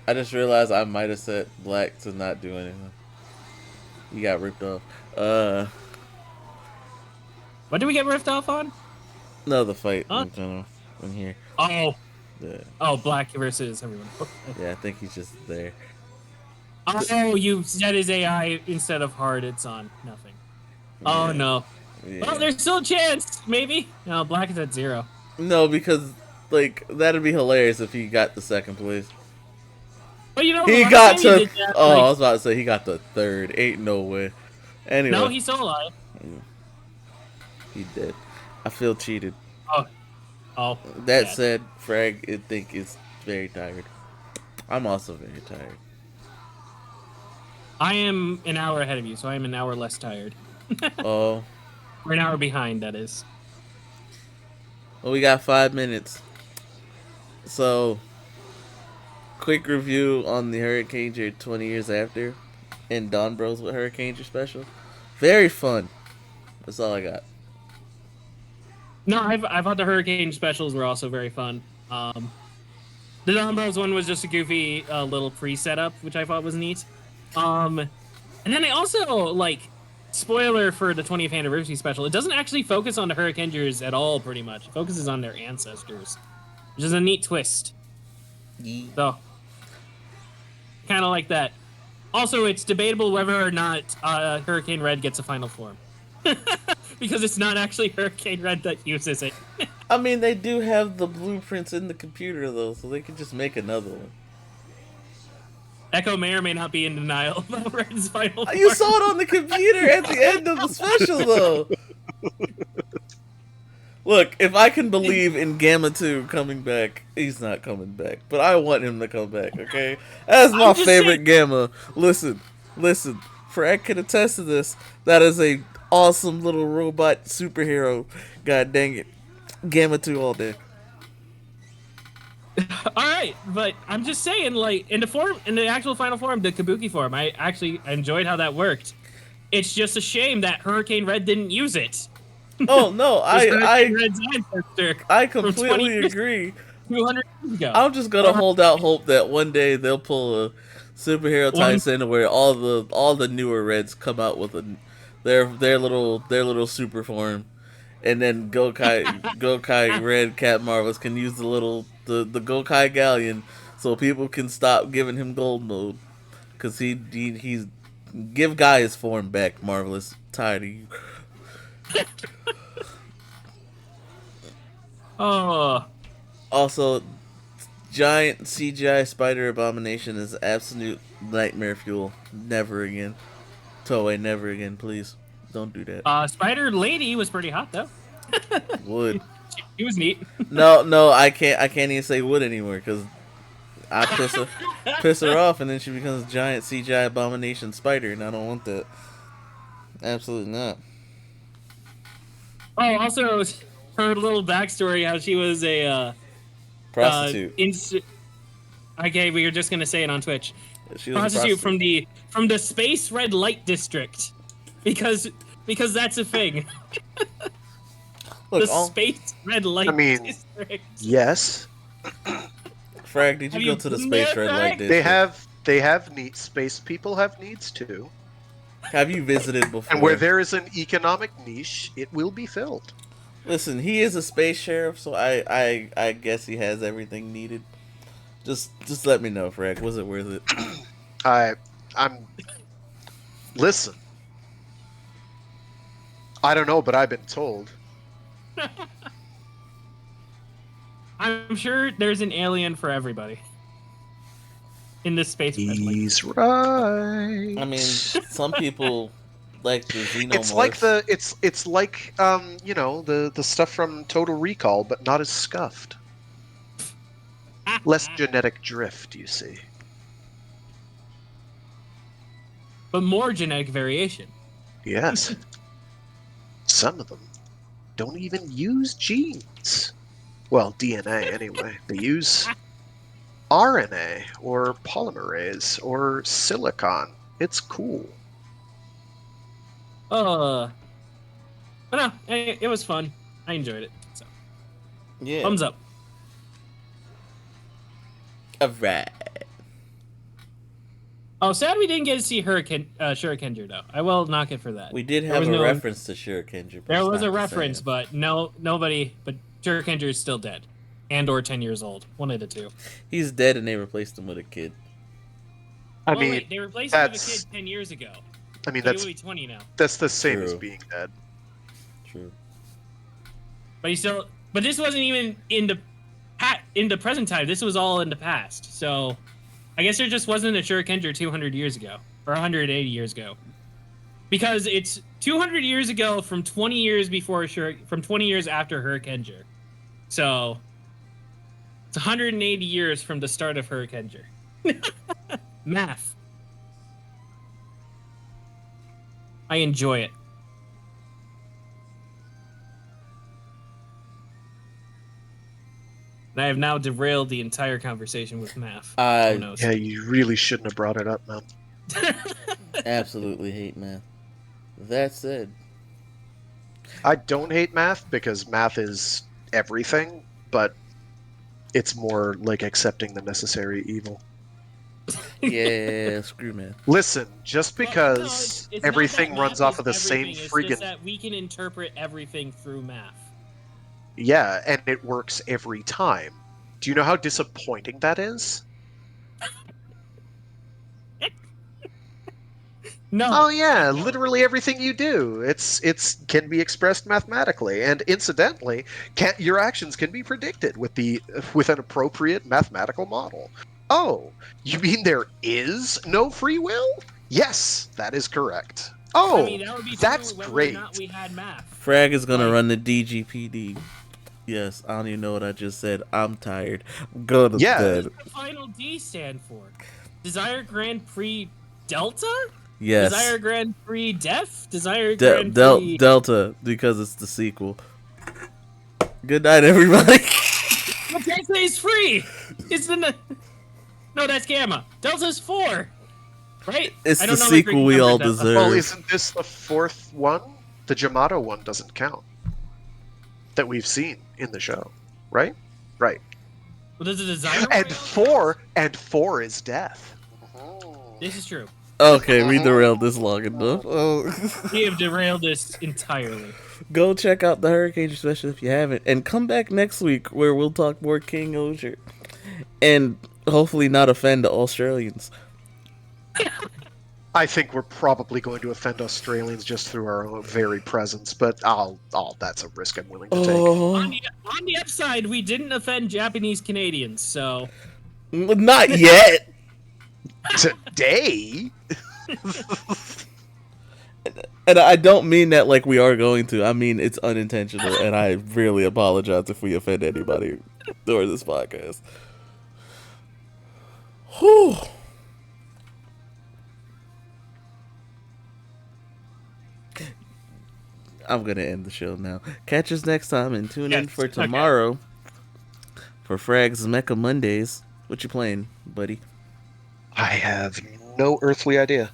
I just realized I might have set Black to not do anything. He got ripped off. What did we get ripped off on? No, the fight in general in here. Oh. Yeah. Oh, Black versus everyone. Yeah, I think he's just there. Oh, you set his AI instead of hard. It's on nothing. Yeah. Oh no. Yeah. Well, there's still a chance, maybe. No, Black is at 0. No, because that'd be hilarious if he got the second place. But he got to. I was about to say he got the third. Ain't no way. Anyway. No, he's still alive. He did. I feel cheated. Oh. That said, Frag, I think is very tired. I'm also very tired. I am an hour ahead of you, so I am an hour less tired. Oh. We're an hour behind, that is. Well, we got 5 minutes. So, quick review on the Hurricaneger 20 years after and Don Bros with Hurricaneger special. Very fun. That's all I got. No, I thought the Hurricane specials were also very fun. The Don Bros one was just a goofy little pre-setup, which I thought was neat. And then I also, spoiler for the 20th anniversary special, it doesn't actually focus on the Hurricangers at all, pretty much. It focuses on their ancestors, which is a neat twist. Yeah. So, kind of like that. Also, it's debatable whether or not Hurricane Red gets a final form. Because it's not actually Hurricane Red that uses it. I mean, they do have the blueprints in the computer, though, so they can just make another one. Echo may or may not be in denial about Red's final form. You saw it on the computer at the end of the special, though. Look, if I can believe in Gamma 2 coming back, he's not coming back. But I want him to come back, okay? That's my favorite Gamma. Listen. Frag can attest to this. That is a awesome little robot superhero. God dang it. Gamma 2 all day. Alright, but I'm just saying, in the actual final form, the Kabuki form, I actually enjoyed how that worked. It's just a shame that Hurricane Red didn't use it. Oh no, Red's I completely agree. 200 years ago. I'm just gonna hold out hope that one day they'll pull a superhero Tyson where all the newer Reds come out with their little super form, and then Gokai Red Cat Marvelous can use the Gokai Galleon so people can stop giving him gold mode, cause he's give Guy his form back. Marvelous, tired of you. Oh. Also, giant CGI spider abomination is absolute nightmare fuel. Never again. Toei, never again, please. Don't do that. Spider Lady was pretty hot though. Would. She was neat. No, I can't even say would anymore because I piss her off, and then she becomes a giant CGI abomination spider, and I don't want that. Absolutely not. Oh, also her little backstory, how she was a Prostitute. Okay, we were just gonna say it on Twitch. She was a Prostitute from the Space Red Light District, because that's a thing. Look, the Space Red Light District. Yes. Frag, did you go to the Space Red Light District? They have needs. Space people have needs too. Have you visited before? And where there is an economic niche, it will be filled. Listen, he is a space sheriff, so I guess he has everything needed. Just let me know, Frag. Was it worth it? I'm. Listen. I don't know, but I've been told. I'm sure there's an alien for everybody in this space. He's right. I mean, some people like the xenomorphs. It's like you know, the stuff from Total Recall, but not as scuffed. Less genetic drift, you see. But more genetic variation. Yes. Some of them don't even use genes. Well, DNA anyway. They use RNA or polymerase or silicon. It's cool. But no, it was fun. I enjoyed it. So, Yeah. thumbs up. Alright. Oh, sad we didn't get to see Shurikenja though. I will knock it for that. We did have a reference to Shurikenja. There was a reference, but nobody. But Shurikenja is still dead, or 10 years old. One of the two. He's dead, and they replaced him with a kid. I mean, wait, they replaced him with a kid 10 years ago. I mean, so he will be 20 now. That's the same True. as being dead. True. But he still. But this wasn't even in the present time. This was all in the past. So, I guess there just wasn't a Shurikenja 200 years ago or 180 years ago, because it's 200 years ago from 20 years before from 20 years after Shurikenja. So, it's 180 years from the start of Shurikenja. Math. I enjoy it. And I have now derailed the entire conversation with math. Who knows? Yeah, you really shouldn't have brought it up, man. Absolutely hate math. That said, I don't hate math because math is everything, but it's more like accepting the necessary evil. yeah, screw math. Listen, just because it's everything not that runs math off is of the same everything, it's friggin'... just that we can interpret everything through math. Yeah, and it works every time. Do you know how disappointing that is? No. Oh yeah, literally everything you do, it's can be expressed mathematically, and incidentally, your actions can be predicted with an appropriate mathematical model. Oh, you mean there is no free will? Yes, that is correct. Oh, I mean, that would be that's true great. Whether or not we had math. Frag is gonna run the DGPD. Yes, I don't even know what I just said. I'm tired. Go to bed. What does the final D stand for? Desire Grand Prix Delta? Yes. Desire Grand Prix Def? Desire Grand Prix... Delta, because it's the sequel. Good night, everybody. But Delta is free! It's in the... No, that's Gamma. Delta's 4! Right? It's the sequel we all deserve. Well, isn't this the fourth one? The Jamato one doesn't count. That we've seen in the show, right? Right. Well, does the Desire... And four is death. This is true. Okay, we derailed this long enough. Oh. We have derailed this entirely. Go check out the Hurricane special if you haven't, and come back next week where we'll talk more King Osier, and hopefully not offend the Australians. I think we're probably going to offend Australians just through our own very presence, but that's a risk I'm willing to take. Oh, On the upside, we didn't offend Japanese Canadians, so not yet. Today? And I don't mean that like we are going to. I mean it's unintentional, and I really apologize if we offend anybody during this podcast. Whew. I'm gonna end the show now. Catch us next time and tune in Yes, for okay. tomorrow for Frag's Mecha Mondays. What you playing, buddy? I have no earthly idea.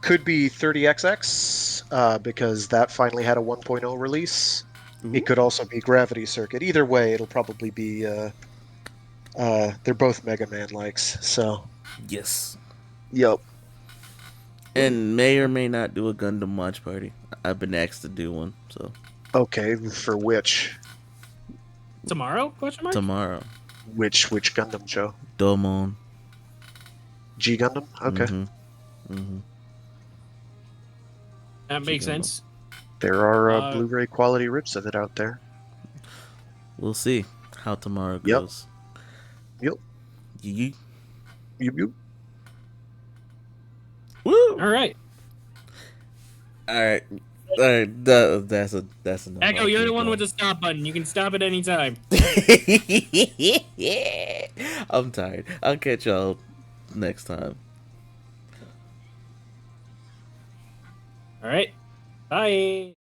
Could be 30XX, because that finally had a 1.0 release. Ooh. It could also be Gravity Circuit. Either way, it'll probably be. They're both Mega Man likes, so. Yes. Yep. And may or may not do a Gundam watch party. I've been asked to do one, so Okay, for which? tomorrow? Question mark. tomorrow. Which Gundam show? Domon. G Gundam? Okay. Mm-hmm. That makes Chicken. sense. There are Blu-ray quality rips of it out there. We'll see how tomorrow Yep. goes. Yep. Yee. You. Woo! All right, All right. That's enough. Echo, you're the one with the stop button. You can stop at any time. I'm tired. I'll catch y'all next time. All right, bye.